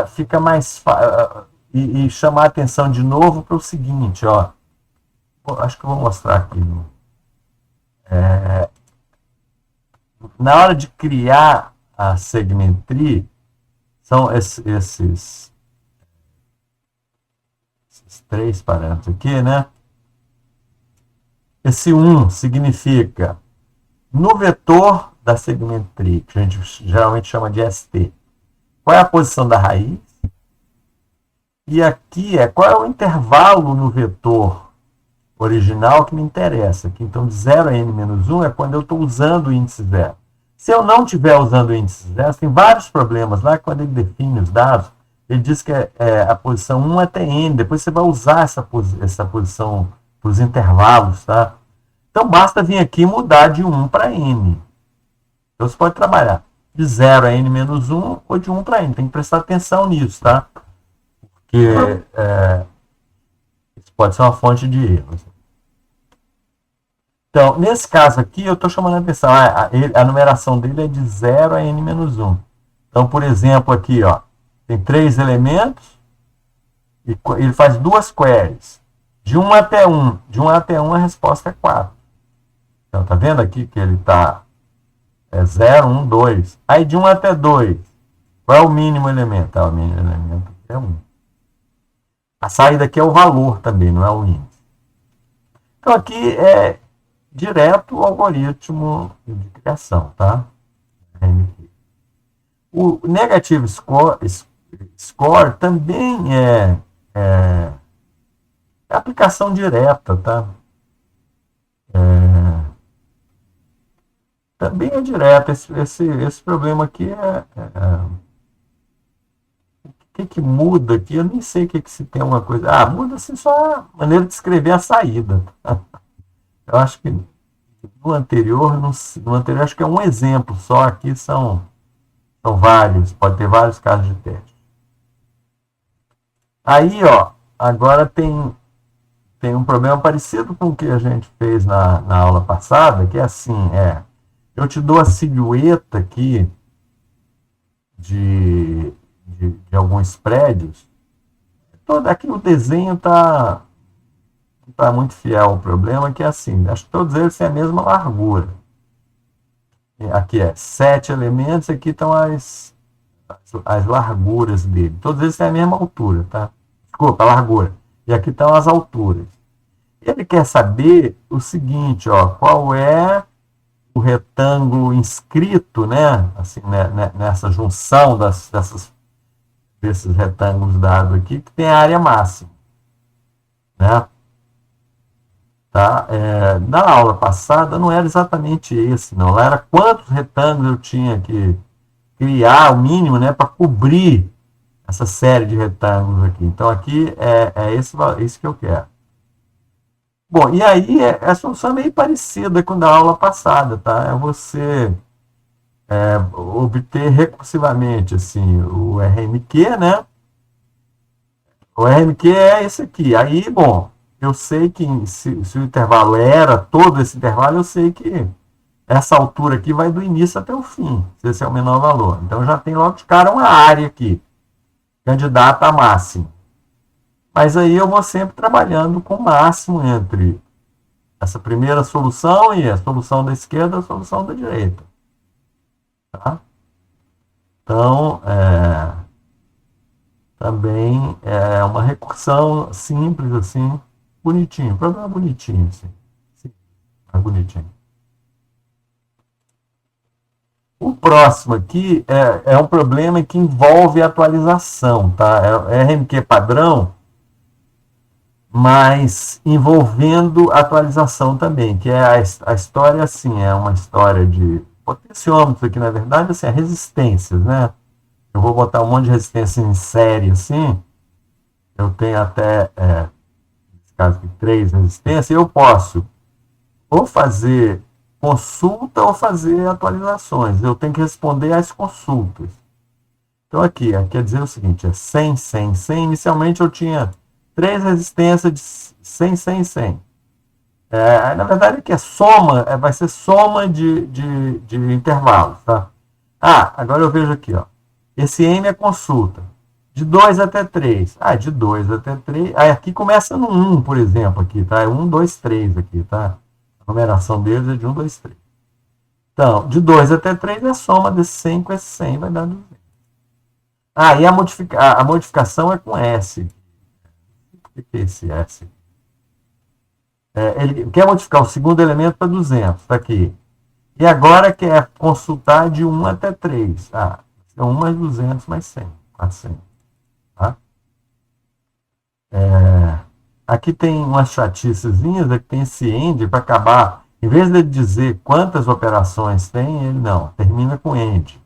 fica mais fácil. E chamar a atenção de novo para o seguinte, ó. Acho que eu vou mostrar aqui. Na hora de criar a segmentry, são esses 3 parâmetros aqui, né? Esse 1 significa no vetor da segmentry, que a gente geralmente chama de ST, qual é a posição da raiz? E aqui qual é o intervalo no vetor original que me interessa. Aqui, então, de 0 a n-1 é quando eu estou usando o índice 0. Se eu não estiver usando o índice 0, tem vários problemas lá, quando ele define os dados, ele diz que a posição 1 até n, depois você vai usar essa posição para os intervalos, tá? Então, basta vir aqui e mudar de 1 para n. Então, você pode trabalhar de 0 a n-1 ou de 1 para n. Tem que prestar atenção nisso, tá? Porque isso pode ser uma fonte de erros. Então, nesse caso aqui, eu estou chamando a atenção. A numeração dele é de 0 a n-1. Então, por exemplo, aqui, ó, tem 3 elementos e ele faz 2 queries. De 1 até 1. De 1 até 1, a resposta é 4. Então, tá vendo aqui que ele está 0, 1, 2. Aí, de 1 até 2, qual é o mínimo elemento? O mínimo elemento é 1. A saída aqui é o valor também, não é o índice. Então, aqui é direto o algoritmo de criação, tá? O negative score também é aplicação direta, tá? Também é direto. Esse problema aqui o que muda aqui? Eu nem sei o que se tem alguma coisa. Muda assim só a maneira de escrever a saída. Eu acho que no anterior acho que é um exemplo só. Aqui são vários, pode ter vários casos de teste. Aí, ó, agora tem um problema parecido com o que a gente fez na aula passada, que é assim, eu te dou a silhueta aqui de alguns prédios. Aqui o desenho está muito fiel ao problema, que é assim, acho que todos eles têm a mesma largura. Aqui 7 elementos, aqui estão as larguras dele. Todos eles têm a mesma altura, tá? Desculpa, a largura. E aqui estão as alturas. Ele quer saber o seguinte, ó, qual é o retângulo inscrito, né? Assim, né, nessa junção desses retângulos dados aqui, que tem a área máxima, né? Tá? Na aula passada não era exatamente esse, não. Lá era quantos retângulos eu tinha que criar, o mínimo, né, para cobrir essa série de retângulos aqui. Então, aqui é esse que eu quero. Bom, e aí a solução é meio parecida com a da aula passada, tá? É você obter recursivamente assim, o RMQ, né? O RMQ é esse aqui. Aí, bom, eu sei que se o intervalo era todo esse intervalo, eu sei que essa altura aqui vai do início até o fim, se esse é o menor valor. Então já tem logo de cara uma área aqui, candidata a máximo. Mas aí eu vou sempre trabalhando com o máximo entre essa primeira solução e a solução da esquerda e a solução da direita. Tá? Então, também é uma recursão simples, assim, bonitinho, programa bonitinho, assim. Sim, é bonitinho. O próximo aqui é um problema que envolve atualização, tá? É RMQ padrão, mas envolvendo atualização também, que é a história assim, é uma história de potenciômetro aqui, na verdade, assim, é resistências, né? Eu vou botar um monte de resistência em série, assim, eu tenho até, nesse caso aqui, 3 resistências, eu posso ou fazer consulta ou fazer atualizações. Eu tenho que responder às consultas. Então aqui quer dizer o seguinte, é 100, 100, 100. Inicialmente eu tinha 3 resistências de 100, 100, 100. Na verdade aqui é soma, vai ser soma de intervalos, tá? Agora eu vejo aqui, ó. Esse M é consulta. De 2 até 3. De 2 até 3. Aqui começa no 1, por exemplo, aqui, tá? É 1, 2, 3 aqui, tá? A numeração deles é de 1, 2, 3. Então, de 2 até 3 é a soma desse 100 com esse 100, vai dar 200. E a modificação é com S. O que é esse S? Ele quer modificar o segundo elemento para 200, tá aqui. E agora quer consultar de 1 até 3. É 1 mais 200 mais 100. 400. Tá? Aqui tem umas chaticezinhas, aqui tem esse end para acabar. Em vez de dizer quantas operações tem, ele não, termina com end.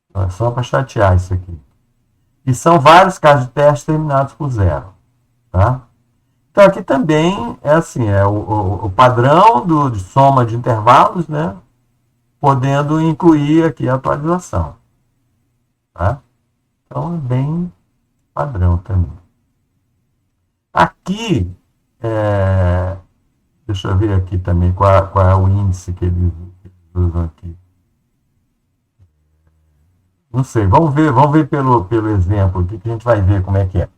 Então é só para chatear isso aqui. E são vários casos de teste terminados por 0. Tá? Então aqui também é assim, é o padrão de soma de intervalos, né? Podendo incluir aqui a atualização. Tá? Então é bem padrão também. Aqui, deixa eu ver aqui também qual é o índice que eles usam aqui. Não sei, vamos ver pelo exemplo aqui que a gente vai ver como é que é.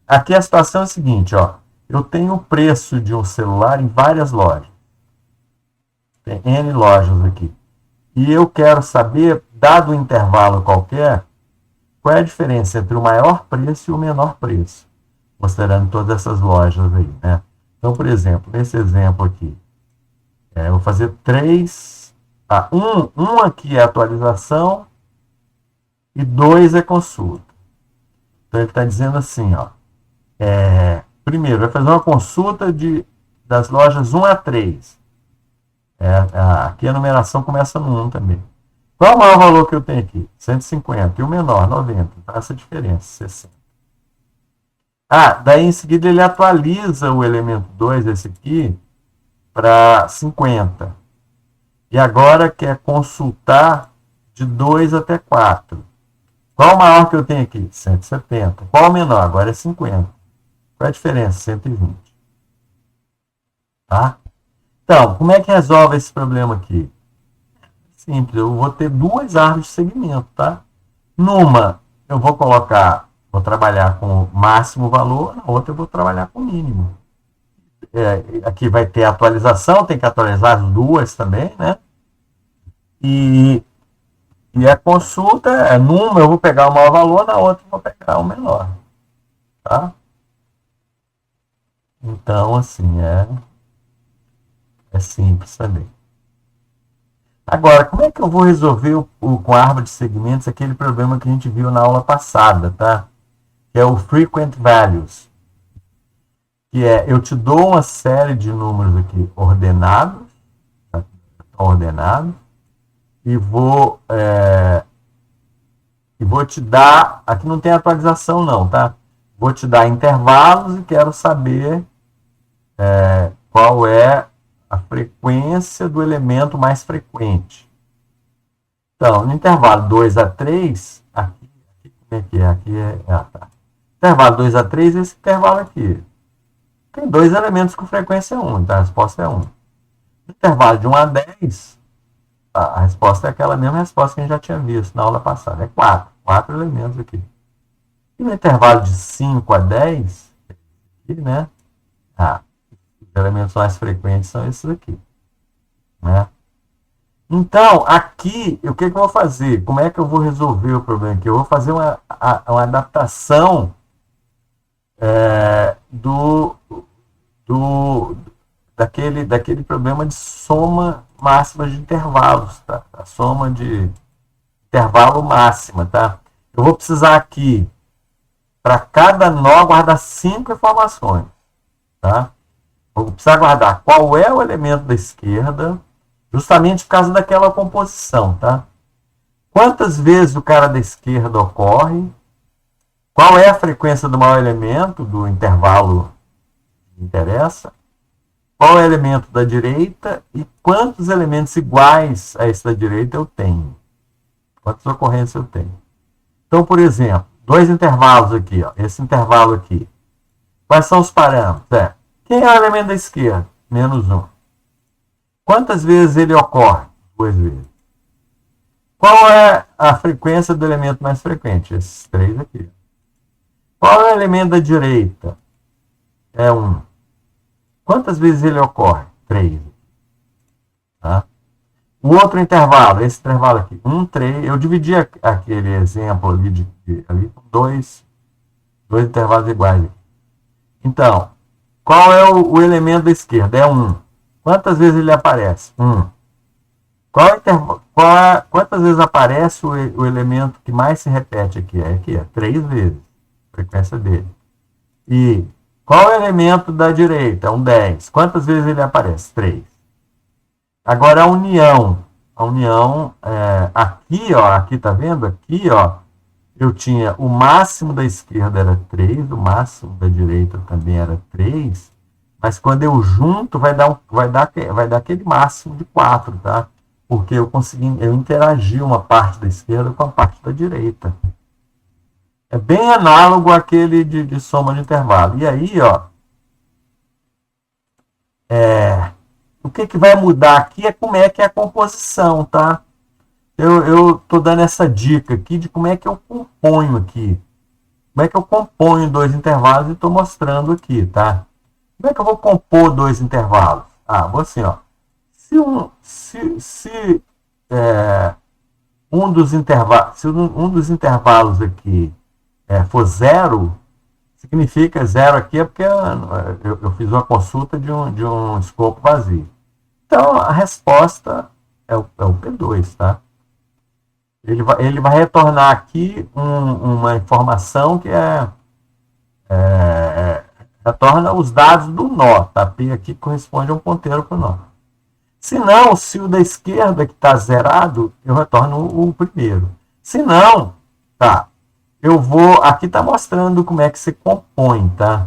Aqui a situação é a seguinte, ó. Eu tenho o preço de um celular em várias lojas. Tem N lojas aqui. E eu quero saber, dado um intervalo qualquer, qual é a diferença entre o maior preço e o menor preço, considerando todas essas lojas aí, né? Então, por exemplo, nesse exemplo aqui, eu vou fazer 3. Um aqui é atualização e 2 é consulta. Então, ele está dizendo assim, ó. Primeiro, vai fazer uma consulta das lojas 1 a 3. Aqui a numeração começa no 1 também. Qual é o maior valor que eu tenho aqui? 150. E o menor, 90. Então, essa diferença, 60. Daí em seguida ele atualiza o elemento 2, esse aqui, para 50. E agora quer consultar de 2 até 4. Qual o maior que eu tenho aqui? 170. Qual o menor? Agora é 50. Qual é a diferença? 120. Tá? Então, como é que resolve esse problema aqui? Simples, eu vou ter 2 árvores de segmento, tá? Numa, eu vou trabalhar com o máximo valor, na outra eu vou trabalhar com o mínimo. Aqui vai ter atualização, tem que atualizar as duas também, né? E a consulta, numa eu vou pegar o maior valor, na outra eu vou pegar o menor. Tá? Então, assim, é simples também. Agora, como é que eu vou resolver com a árvore de segmentos aquele problema que a gente viu na aula passada, tá? Que é o frequent values. Que eu te dou uma série de números aqui ordenados, tá? E vou te dar, aqui não tem atualização não, tá? Vou te dar intervalos e quero saber qual é a frequência do elemento mais frequente. Então, no intervalo 2 a 3, aqui como é que é? Aqui tá. Intervalo 2 a 3 é esse intervalo aqui. Tem dois elementos com frequência 1, então a resposta é 1. No intervalo de 1 a 10, a resposta é aquela mesma resposta que a gente já tinha visto na aula passada. É 4. 4 elementos aqui. E no intervalo de 5 a 10, aqui, né? Os elementos mais frequentes são esses aqui. Né? Então, aqui, o que eu vou fazer? Como é que eu vou resolver o problema aqui? Eu vou fazer uma adaptação daquele problema de soma máxima de intervalos, tá? A soma de intervalo máxima, tá? Eu vou precisar aqui, para cada nó, guardar 5 informações, tá? Vou precisar guardar qual é o elemento da esquerda, justamente por causa daquela composição, tá? Quantas vezes o cara da esquerda ocorre? Qual é a frequência do maior elemento do intervalo que interessa? Qual é o elemento da direita e quantos elementos iguais a esse da direita eu tenho? Quantas ocorrências eu tenho? Então, por exemplo, dois intervalos aqui, ó, esse intervalo aqui. Quais são os parâmetros? Quem é o elemento da esquerda? Menos 1. Quantas vezes ele ocorre? 2 vezes. Qual é a frequência do elemento mais frequente? Esses 3 aqui. Qual é o elemento da direita? É 1. Quantas vezes ele ocorre? 3. Tá? O outro intervalo, esse intervalo aqui, 1, 3. Eu dividi aquele exemplo ali com dois intervalos iguais. Aqui. Então, qual é o elemento da esquerda? É 1. Quantas vezes ele aparece? 1. Quantas vezes aparece o elemento que mais se repete aqui? É 3 vezes. A frequência dele. E qual é o elemento da direita? 10. Quantas vezes ele aparece? 3. Agora a união. A união, aqui, ó, aqui tá vendo? Aqui, ó, eu tinha o máximo da esquerda era 3, o máximo da direita também era 3, mas quando eu junto vai dar aquele máximo de 4, tá? Porque eu interagi uma parte da esquerda com a parte da direita. É bem análogo àquele de soma de intervalo. E aí, ó, o que vai mudar aqui é como é que é a composição, tá? Eu estou dando essa dica aqui de como é que eu componho aqui. Como é que eu componho 2 intervalos e estou mostrando aqui, tá? Como é que eu vou compor 2 intervalos? Vou assim, ó. Se um dos intervalos aqui for 0, significa 0 aqui é porque eu fiz uma consulta de um escopo vazio. Então, a resposta é o P2, tá? Ele vai retornar aqui uma informação que retorna os dados do nó, tá? P aqui corresponde a um ponteiro para o nó. Se não, se o da esquerda que está zerado, eu retorno o primeiro. Se não, tá? Aqui está mostrando como é que se compõe, tá?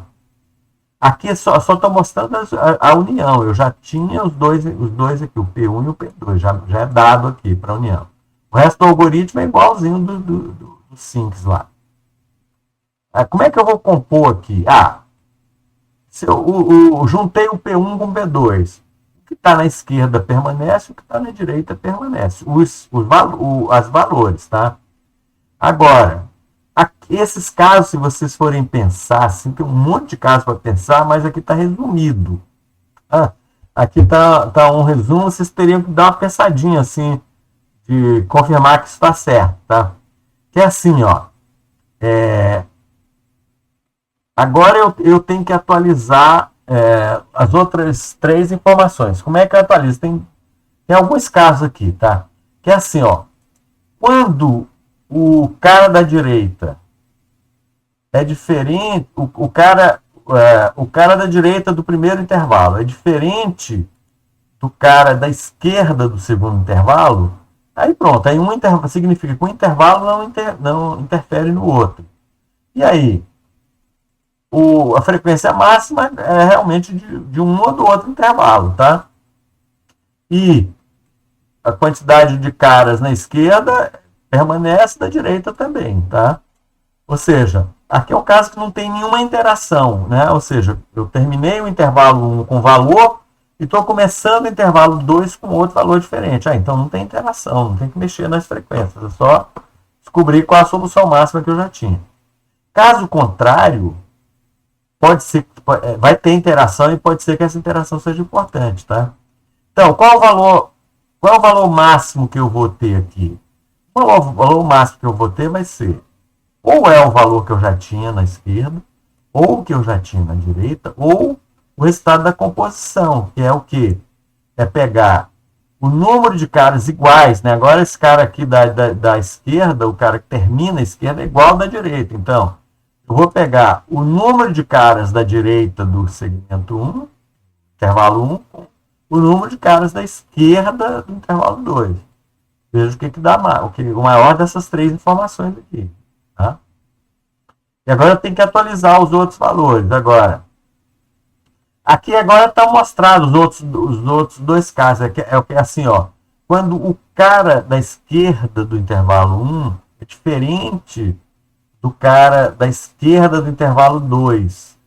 Aqui só estou mostrando a união. Eu já tinha os dois aqui, o P1 e o P2, já é dado aqui para a união. O resto do algoritmo é igualzinho do Sinks lá. Como é que eu vou compor aqui? Se eu juntei o P1 com o P2. O que está na esquerda permanece, o que está na direita permanece. Os valores, tá? Agora, esses casos, se vocês forem pensar, assim, tem um monte de casos para pensar, mas aqui está resumido. Aqui está um resumo, vocês teriam que dar uma pensadinha, assim, de confirmar que isso está certo, tá? Que é assim, ó. Agora eu tenho que atualizar as outras 3 informações. Como é que eu atualizo? Tem alguns casos aqui, tá? Que é assim, ó. Quando o cara da direita é diferente, o cara da direita do primeiro intervalo é diferente do cara da esquerda do segundo intervalo, aí pronto, aí significa que um intervalo não interfere no outro. E aí, a frequência máxima é realmente de um ou do outro intervalo, tá? E a quantidade de caras na esquerda permanece da direita também, tá? Ou seja, Aqui é o caso que não tem nenhuma interação, né? Ou seja, eu terminei o intervalo 1 com valor e estou começando o intervalo 2 com outro valor diferente. Então não tem interação, não tem que mexer nas frequências, é só descobrir qual a solução máxima que eu já tinha. Caso contrário, pode ser, vai ter interação e pode ser que essa interação seja importante, tá? Então, qual é o valor máximo que eu vou ter aqui? O valor máximo que eu vou ter vai ser ou é o valor que eu já tinha na esquerda, ou que eu já tinha na direita, ou o resultado da composição, que é o quê? É pegar o número de caras iguais, né? Agora esse cara aqui da esquerda, o cara que termina a esquerda, é igual ao da direita. Então, eu vou pegar o número de caras da direita do segmento 1, intervalo 1, com o número de caras da esquerda do intervalo 2. Veja o que dá o maior dessas três informações aqui. Tá? E agora eu tenho que atualizar os outros valores. Aqui agora está mostrado os outros dois casos. É o que é assim, ó. Quando o cara da esquerda do intervalo 1 é diferente do cara da esquerda do intervalo 2.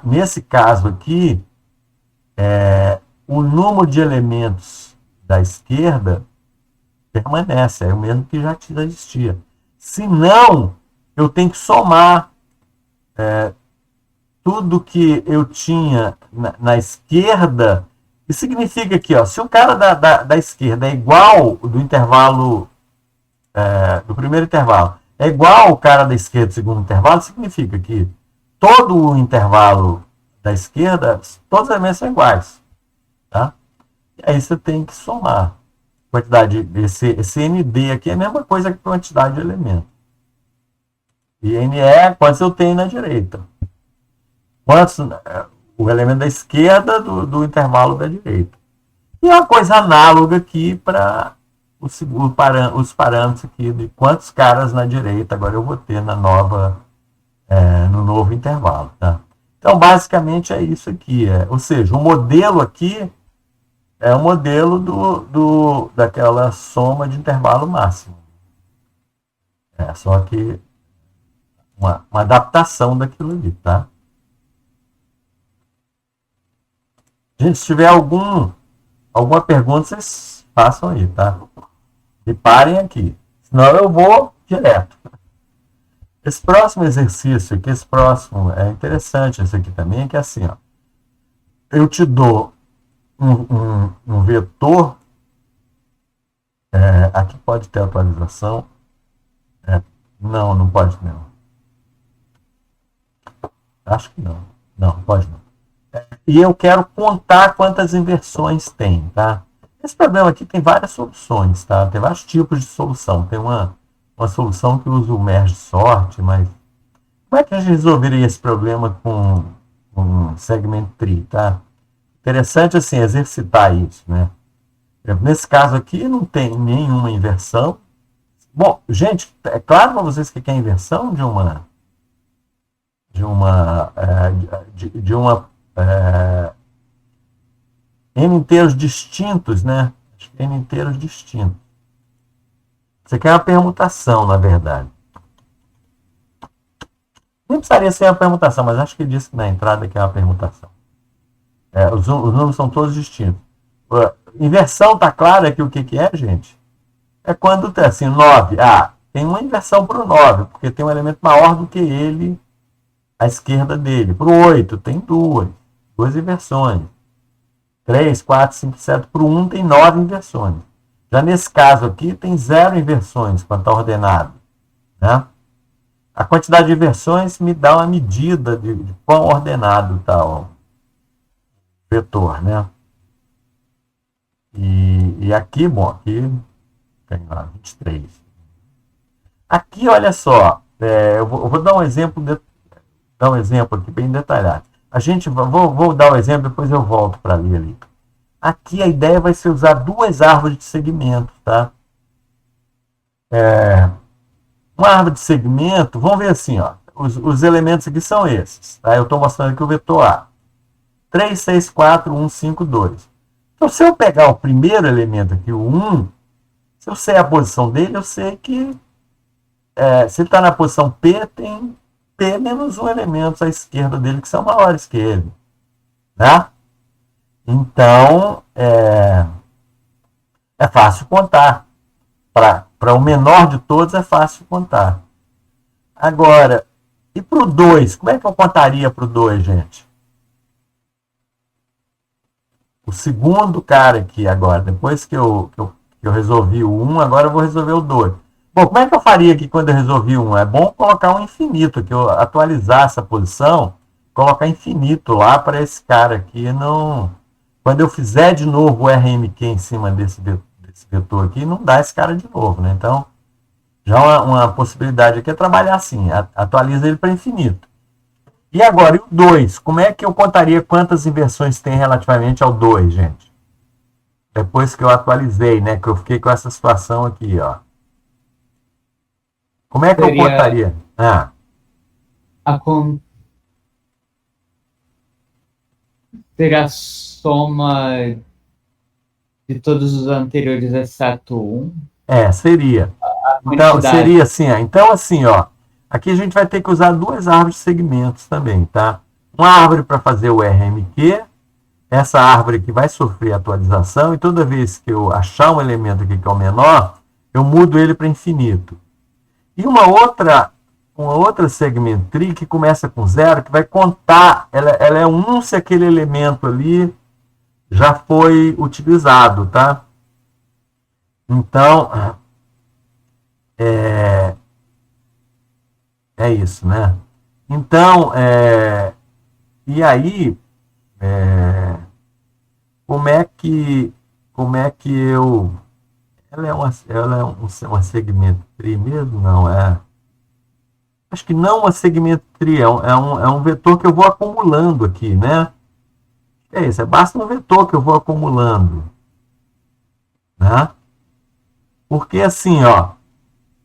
Nesse caso aqui, o número de elementos da esquerda permanece, é o mesmo que já existia. Se não, eu tenho que somar tudo que eu tinha na esquerda. Isso significa que, ó, se o cara da esquerda é igual do intervalo, do primeiro intervalo, é igual ao cara da esquerda do segundo intervalo, significa que todo o intervalo da esquerda, todos os elementos são iguais. Tá? E aí você tem que somar. Quantidade, esse ND aqui é a mesma coisa que quantidade de elementos. E NE é quantos eu tenho na direita. Quantos o elemento da esquerda do intervalo da direita. E é uma coisa análoga aqui para os parâmetros aqui de quantos caras na direita agora eu vou ter no novo intervalo. Tá? Então, basicamente, é isso aqui. Ou seja, o modelo aqui é o modelo daquela soma de intervalo máximo. Só que uma adaptação daquilo ali, tá? Gente, se tiver alguma pergunta, vocês façam aí, tá? E parem aqui. Senão eu vou direto. Esse próximo exercício aqui, é interessante esse aqui também, que é assim, ó. Eu te dou um vetor, aqui pode ter atualização, não pode não, acho que não pode não, e eu quero contar quantas inversões tem, tá? Esse problema aqui tem várias soluções, tá? Tem vários tipos de solução, tem uma solução que usa o merge sort, mas como é que a gente resolveria esse problema com um segment tree, tá? Interessante, assim, exercitar isso, né? Nesse caso aqui, não tem nenhuma inversão. Bom, gente, é claro para vocês que é inversão de n inteiros distintos, né? N inteiros distintos. Isso aqui é uma permutação, na verdade. Nem precisaria ser uma permutação, mas acho que disse na entrada que é uma permutação. Os números são todos distintos. Inversão, tá claro aqui o que é, gente? É quando tem assim, 9. Tem uma inversão para o 9, porque tem um elemento maior do que ele à esquerda dele. Para o 8, tem duas inversões. 3, 4, 5, 7. Para o 1 tem 9 inversões. Já nesse caso aqui, tem 0 inversões quando está ordenado. Né? A quantidade de inversões me dá uma medida de quão ordenado está o vetor, né? E aqui, aqui tem lá 23. Aqui, olha só, eu vou dar um exemplo aqui bem detalhado. Vou dar o exemplo, depois eu volto para ler ali. Aqui a ideia vai ser usar duas árvores de segmento, tá? Uma árvore de segmento, vamos ver assim, ó. Os elementos aqui são esses, tá? Eu estou mostrando aqui o vetor A. 3, 6, 4, 1, 5, 2. Então, se eu pegar o primeiro elemento aqui, o 1, se eu sei a posição dele, eu sei que se ele está na posição P, tem ter menos um elementos à esquerda dele que são maiores que ele. Né? Então, é fácil contar. Para o menor de todos é fácil contar. Agora, e para o 2? Como é que eu contaria para o 2, gente? O segundo cara aqui agora, depois que eu resolvi o 1, agora eu vou resolver o 2. Bom, como é que eu faria aqui quando eu resolvi o 1? É bom colocar um infinito, que eu atualizar essa posição, colocar infinito lá para esse cara aqui não... Quando eu fizer de novo o RMQ em cima desse vetor aqui, não dá esse cara de novo, né? Então, já uma possibilidade aqui é trabalhar assim, atualiza ele para infinito. E agora, e o 2? Como é que eu contaria quantas inversões tem relativamente ao 2, gente? Depois que eu atualizei, né? Que eu fiquei com essa situação aqui, ó. Como é que eu contaria? Seria a soma de todos os anteriores, exceto 1? Seria. Então, seria assim, ó. Então, assim, ó. Aqui a gente vai ter que usar duas árvores de segmentos também, tá? Uma árvore para fazer o RMQ. Essa árvore aqui vai sofrer atualização e toda vez que eu achar um elemento aqui que é o menor, eu mudo ele para infinito. E uma outra segment tree que começa com 0, que vai contar, ela é 1 se aquele elemento ali já foi utilizado, tá? Então, é isso, né? Então, e aí, como é que eu... Ela é uma segment tree mesmo? Não, acho que não uma segment tree, é um vetor que eu vou acumulando aqui, né? É isso, basta um vetor que eu vou acumulando. Né? Porque assim, ó,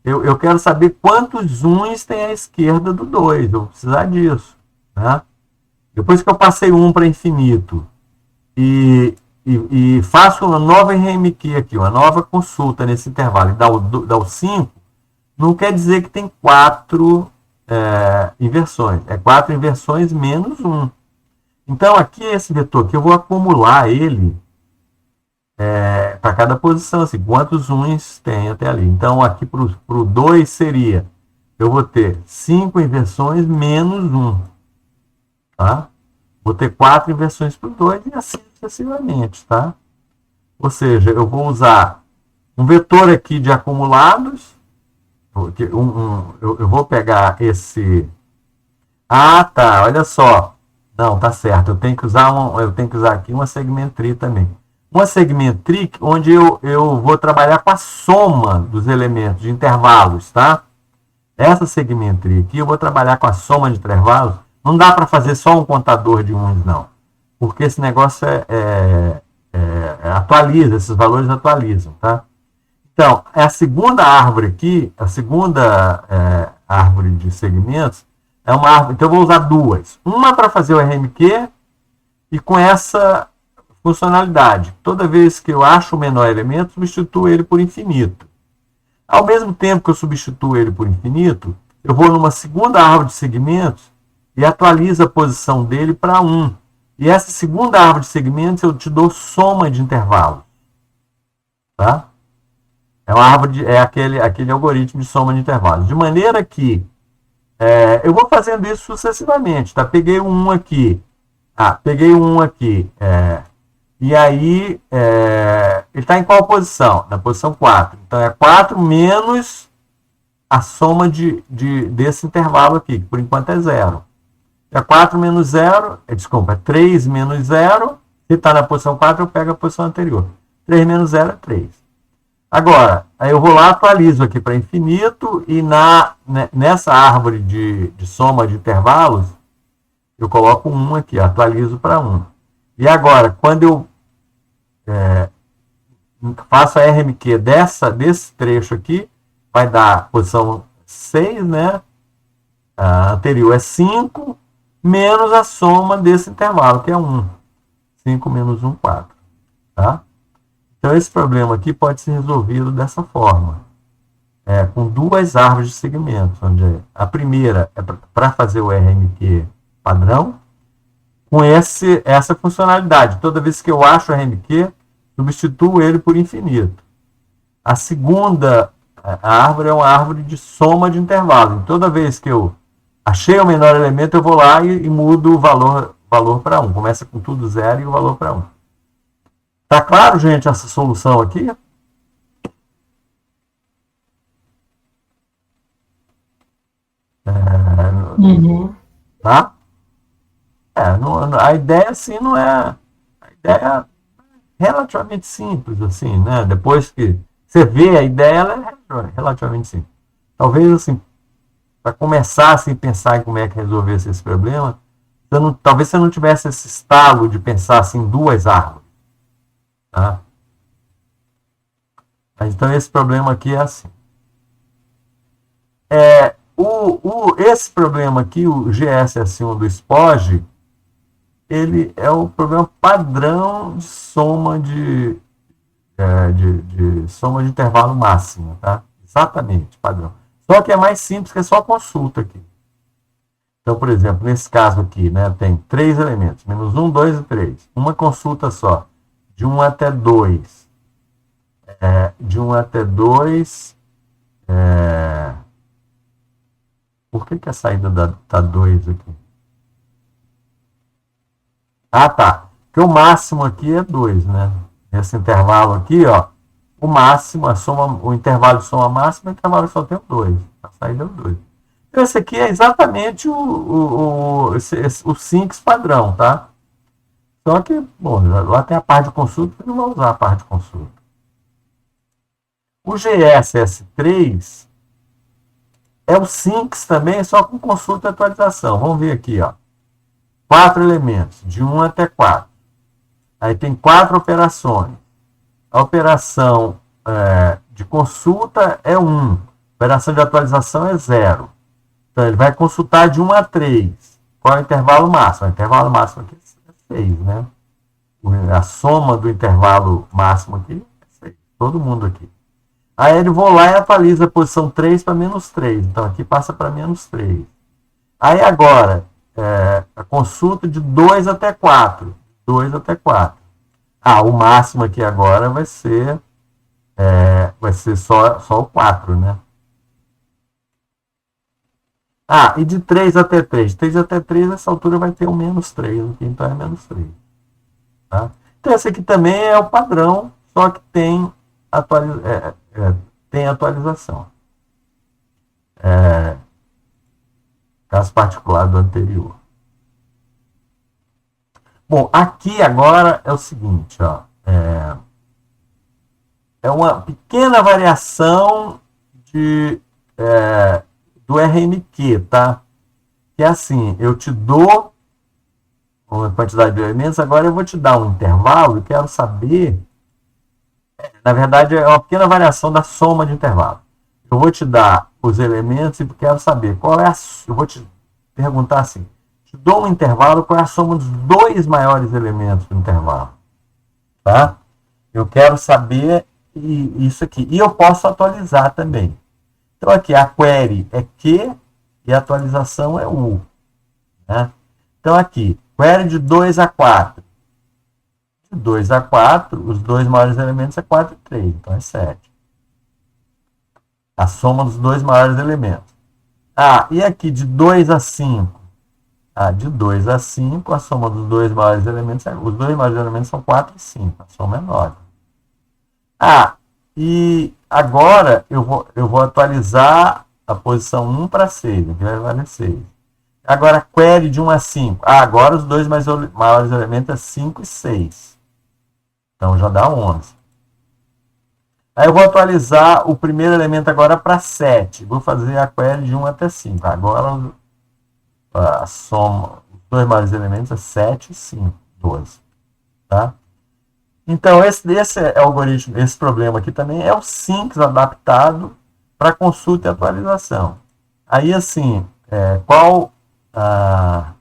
eu quero saber quantos 1s tem à esquerda do 2, eu vou precisar disso. Né? Depois que eu passei 1 para infinito e faço uma nova RMQ aqui, uma nova consulta nesse intervalo, e dá o 5, não quer dizer que tem 4 inversões. É 4 inversões menos 1. Então, aqui esse vetor aqui, eu vou acumular ele para cada posição, assim, quantos 1s tem até ali. Então, aqui para o 2 seria, eu vou ter 5 inversões menos 1. Tá? Vou ter 4 inversões para o 2 e assim sucessivamente, tá? Ou seja, eu vou usar um vetor aqui de acumulados. Eu vou pegar esse... tá, olha só. Não, tá certo. Eu tenho que usar aqui uma segment tree também. Uma segment tree onde eu vou trabalhar com a soma dos elementos de intervalos, tá? Essa segment tree aqui eu vou trabalhar com a soma de intervalos. Não dá para fazer só um contador de 1s, não. Porque esse negócio atualiza, esses valores atualizam, tá? Então, a segunda árvore aqui, a segunda árvore de segmentos, é uma árvore. Então, eu vou usar duas. Uma para fazer o RMQ e com essa funcionalidade. Toda vez que eu acho o menor elemento, substituo ele por infinito. Ao mesmo tempo que eu substituo ele por infinito, eu vou numa segunda árvore de segmentos e atualizo a posição dele para 1. E essa segunda árvore de segmentos eu te dou soma de intervalos. Tá? Aquele algoritmo de soma de intervalos. De maneira que eu vou fazendo isso sucessivamente. Tá? Peguei um aqui. Peguei um aqui. E aí, ele está em qual posição? Na posição 4. Então, é 4 menos a soma desse intervalo aqui, que por enquanto é 0. É 4 menos 0, desculpa, é 3 menos 0. Se está na posição 4, eu pego a posição anterior. 3 menos 0 é 3. Agora, aí eu vou lá, atualizo aqui para infinito, e nessa árvore de soma de intervalos, eu coloco 1 aqui, atualizo para 1. E agora, quando eu faço a RMQ desse trecho aqui, vai dar posição 6, né? A anterior é 5, menos a soma desse intervalo, que é 1. 5 menos 1, 4. Tá? Então, esse problema aqui pode ser resolvido dessa forma. com duas árvores de segmentos, onde a primeira é para fazer o RMQ padrão, com essa funcionalidade. Toda vez que eu acho o RMQ, substituo ele por infinito. A segunda árvore é uma árvore de soma de intervalo. Toda vez que eu achei o menor elemento, eu vou lá e mudo o valor para 1. Começa com tudo zero e o valor para 1. Tá claro, gente, essa solução aqui? Tá? A ideia assim não é. A ideia é relativamente simples, assim, né? Depois que você vê a ideia, ela é relativamente simples. Talvez, assim, para começar assim, a pensar em como é que resolver esse problema, talvez você não tivesse esse estalo de pensar assim, em duas árvores. Tá? Mas, então, esse problema aqui é assim. Esse problema aqui, o GSS1 do SPOG, ele é o problema padrão de soma de soma de intervalo máximo, tá? Exatamente, padrão. Só que é mais simples, que é só consulta aqui. Então, por exemplo, nesse caso aqui, né, tem 3 elementos, menos 1, 2 e 3. Uma consulta só, de 1 até 2. De 1 até 2, por que a saída tá 2 aqui? Ah, tá. Porque o máximo aqui é 2, né? Esse intervalo aqui, ó, o máximo, o intervalo de soma máxima, o intervalo só tem 2. A saída é o 2. Então, esse aqui é exatamente o Sinks padrão, tá? Só que, bom, lá tem a parte de consulta, eu não vou usar a parte de consulta. O GSS3 é o Sinks também, só com consulta e atualização. Vamos ver aqui, ó. 4 elementos, de 1 até 4. Aí tem 4 operações. A operação de consulta é 1. A operação de atualização é 0. Então, ele vai consultar de 1 a 3. Qual é o intervalo máximo? O intervalo máximo aqui é 6, né? A soma do intervalo máximo aqui é 6. Todo mundo aqui. Aí ele vai lá e atualiza a posição 3 para menos 3. Então, aqui passa para menos 3. Aí, agora, a consulta de 2 até 4. 2 até 4. O máximo aqui agora vai ser só o 4, né? E de 3 até 3. De 3 até 3, essa altura vai ter um menos 3. Aqui, então é menos 3. Tá? Então, esse aqui também é o padrão, só que tem atualização. Caso particular do anterior. Bom, aqui agora é o seguinte, ó, é uma pequena variação do RMQ, tá? Que é assim, eu te dou uma quantidade de elementos, agora eu vou te dar um intervalo e quero saber, na verdade é uma pequena variação da soma de intervalo. Eu vou te dar os elementos e quero saber qual é eu vou te perguntar assim, te dou um intervalo, qual é a soma dos 2 maiores elementos do intervalo, tá? Eu quero saber isso aqui, e eu posso atualizar também. Então aqui a query é Q e a atualização é U, né? Então aqui, query de 2 a 4. De 2 a 4, os 2 maiores elementos é 4 e 3, então é 7. A soma dos 2 maiores elementos. E aqui de 2 a 5. De 2 a 5, a soma dos 2 maiores elementos, os 2 maiores elementos são 4 e 5, a soma é 9. E agora eu vou atualizar a posição 1 para 6, aqui vai valer 6. Agora, query de 1 a 5. Agora os 2 maiores elementos é 5 e 6. Então já dá 11. Aí eu vou atualizar o primeiro elemento agora para 7. Vou fazer a query de 1 até 5. Agora a soma, os 2 maiores elementos é 7 e 5, 12. Tá? Então, esse algoritmo, esse problema aqui também é o Sinks adaptado para consulta e atualização. Aí, assim, qual a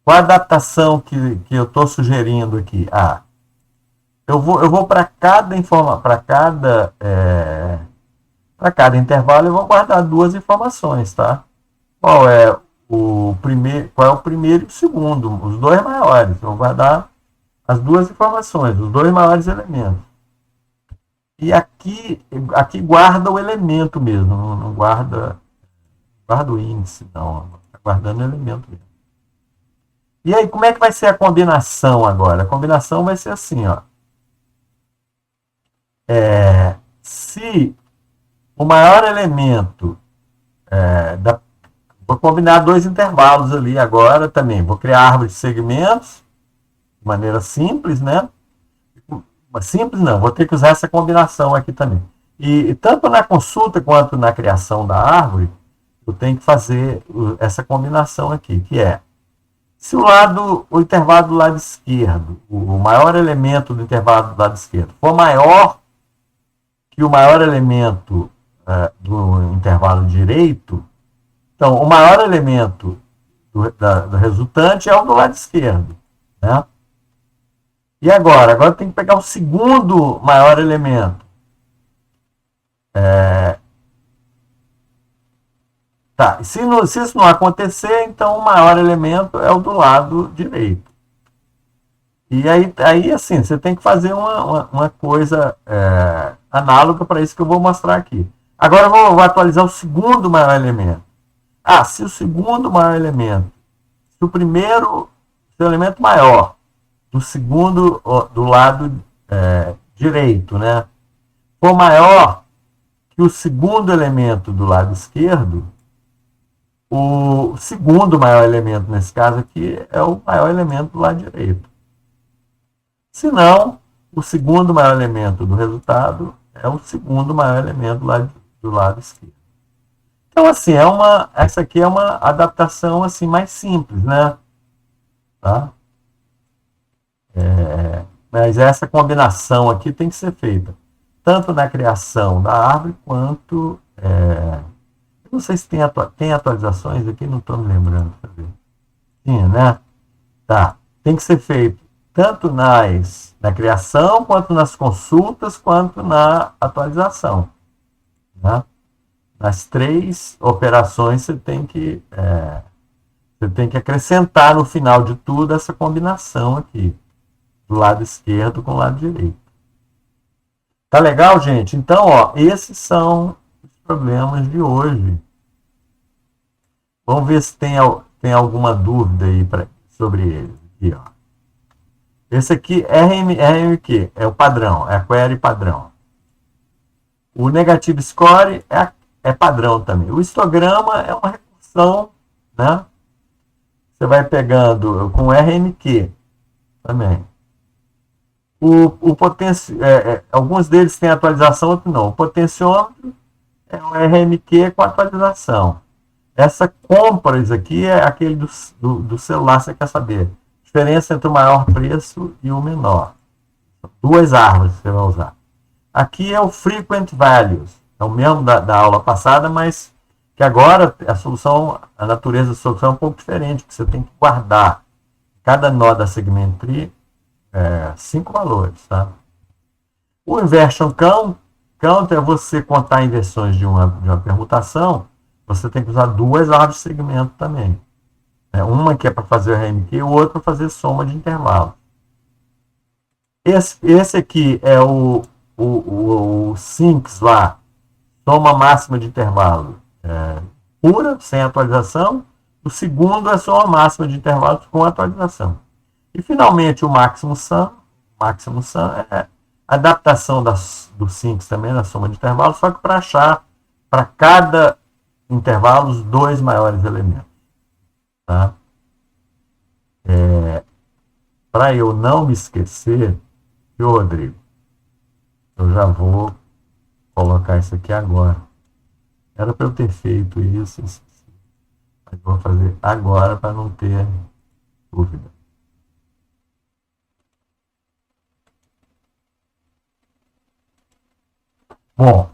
adaptação que eu estou sugerindo aqui? Eu vou para cada Para cada intervalo eu vou guardar duas informações, tá? Qual é o primeiro e o segundo, os dois maiores. Eu vou guardar as duas informações, os dois maiores elementos. E aqui guarda o elemento mesmo, não guarda o índice, não. Está guardando o elemento mesmo. E aí, como é que vai ser a combinação agora? A combinação vai ser assim, ó. Se o maior elemento vou combinar dois intervalos ali agora também. Vou criar árvore de segmentos de maneira simples, né? Simples não, vou ter que usar essa combinação aqui também. E tanto na consulta quanto na criação da árvore, eu tenho que fazer essa combinação aqui, que é se o intervalo do lado esquerdo, o maior elemento do intervalo do lado esquerdo, for maior que o maior elemento do intervalo direito, então o maior elemento do resultante é o do lado esquerdo. Né? E agora tem que pegar o segundo maior elemento. Tá, se isso não acontecer, então o maior elemento é o do lado direito. E aí assim, você tem que fazer uma coisa análoga para isso que eu vou mostrar aqui. Agora eu vou atualizar o segundo maior elemento. Se o segundo maior elemento, se o elemento maior do segundo, do lado direito, né, for maior que o segundo elemento do lado esquerdo, o segundo maior elemento, nesse caso aqui, é o maior elemento do lado direito. Se não, o segundo maior elemento do resultado é o segundo maior elemento do lado esquerdo. Então, assim, essa aqui é uma adaptação assim, mais simples, né? Tá? Mas essa combinação aqui tem que ser feita tanto na criação da árvore quanto... não sei se tem atualizações aqui, não estou me lembrando. Tinha, né? Tá. Tem que ser feito tanto na criação, quanto nas consultas, quanto na atualização. Né? Nas três operações você tem que acrescentar no final de tudo essa combinação aqui, do lado esquerdo com o lado direito. Tá legal, gente? Então, esses são os problemas de hoje. Vamos ver se tem alguma dúvida aí sobre eles. Aqui, ó. Esse aqui, RMQ, é o padrão, é a query padrão. O negative score é padrão também. O histograma é uma recursão, né? Você vai pegando com RMQ também. Alguns deles têm atualização, outros não. O potenciômetro é o RMQ com atualização. Essa compras aqui é aquele do celular, você quer saber. Diferença entre o maior preço e o menor. Duas árvores que você vai usar. Aqui é o frequent values. É o mesmo da aula passada, mas que agora a natureza da solução é um pouco diferente, porque você tem que guardar cada nó da segment tree 5 valores. Tá? O inversion count é você contar inversões de uma permutação, você tem que usar duas árvores de segmento também. Uma que é para fazer o RMQ e o outro para fazer soma de intervalos. Esse aqui é o sinks lá, soma máxima de intervalo pura, sem atualização. O segundo é soma máxima de intervalos com atualização. E finalmente o maximum sum. Maximum sum é a adaptação do sinks também na soma de intervalos, só que para achar para cada intervalo os dois maiores elementos. Tá? Para eu não me esquecer, Rodrigo, eu já vou colocar isso aqui agora. Era para eu ter feito isso, mas vou fazer agora para não ter dúvida. Bom,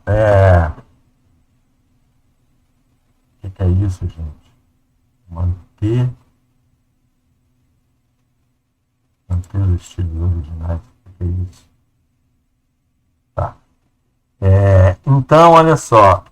o que é isso, gente? Manter os estilos originais. O que é isso? Tá. Então, olha só,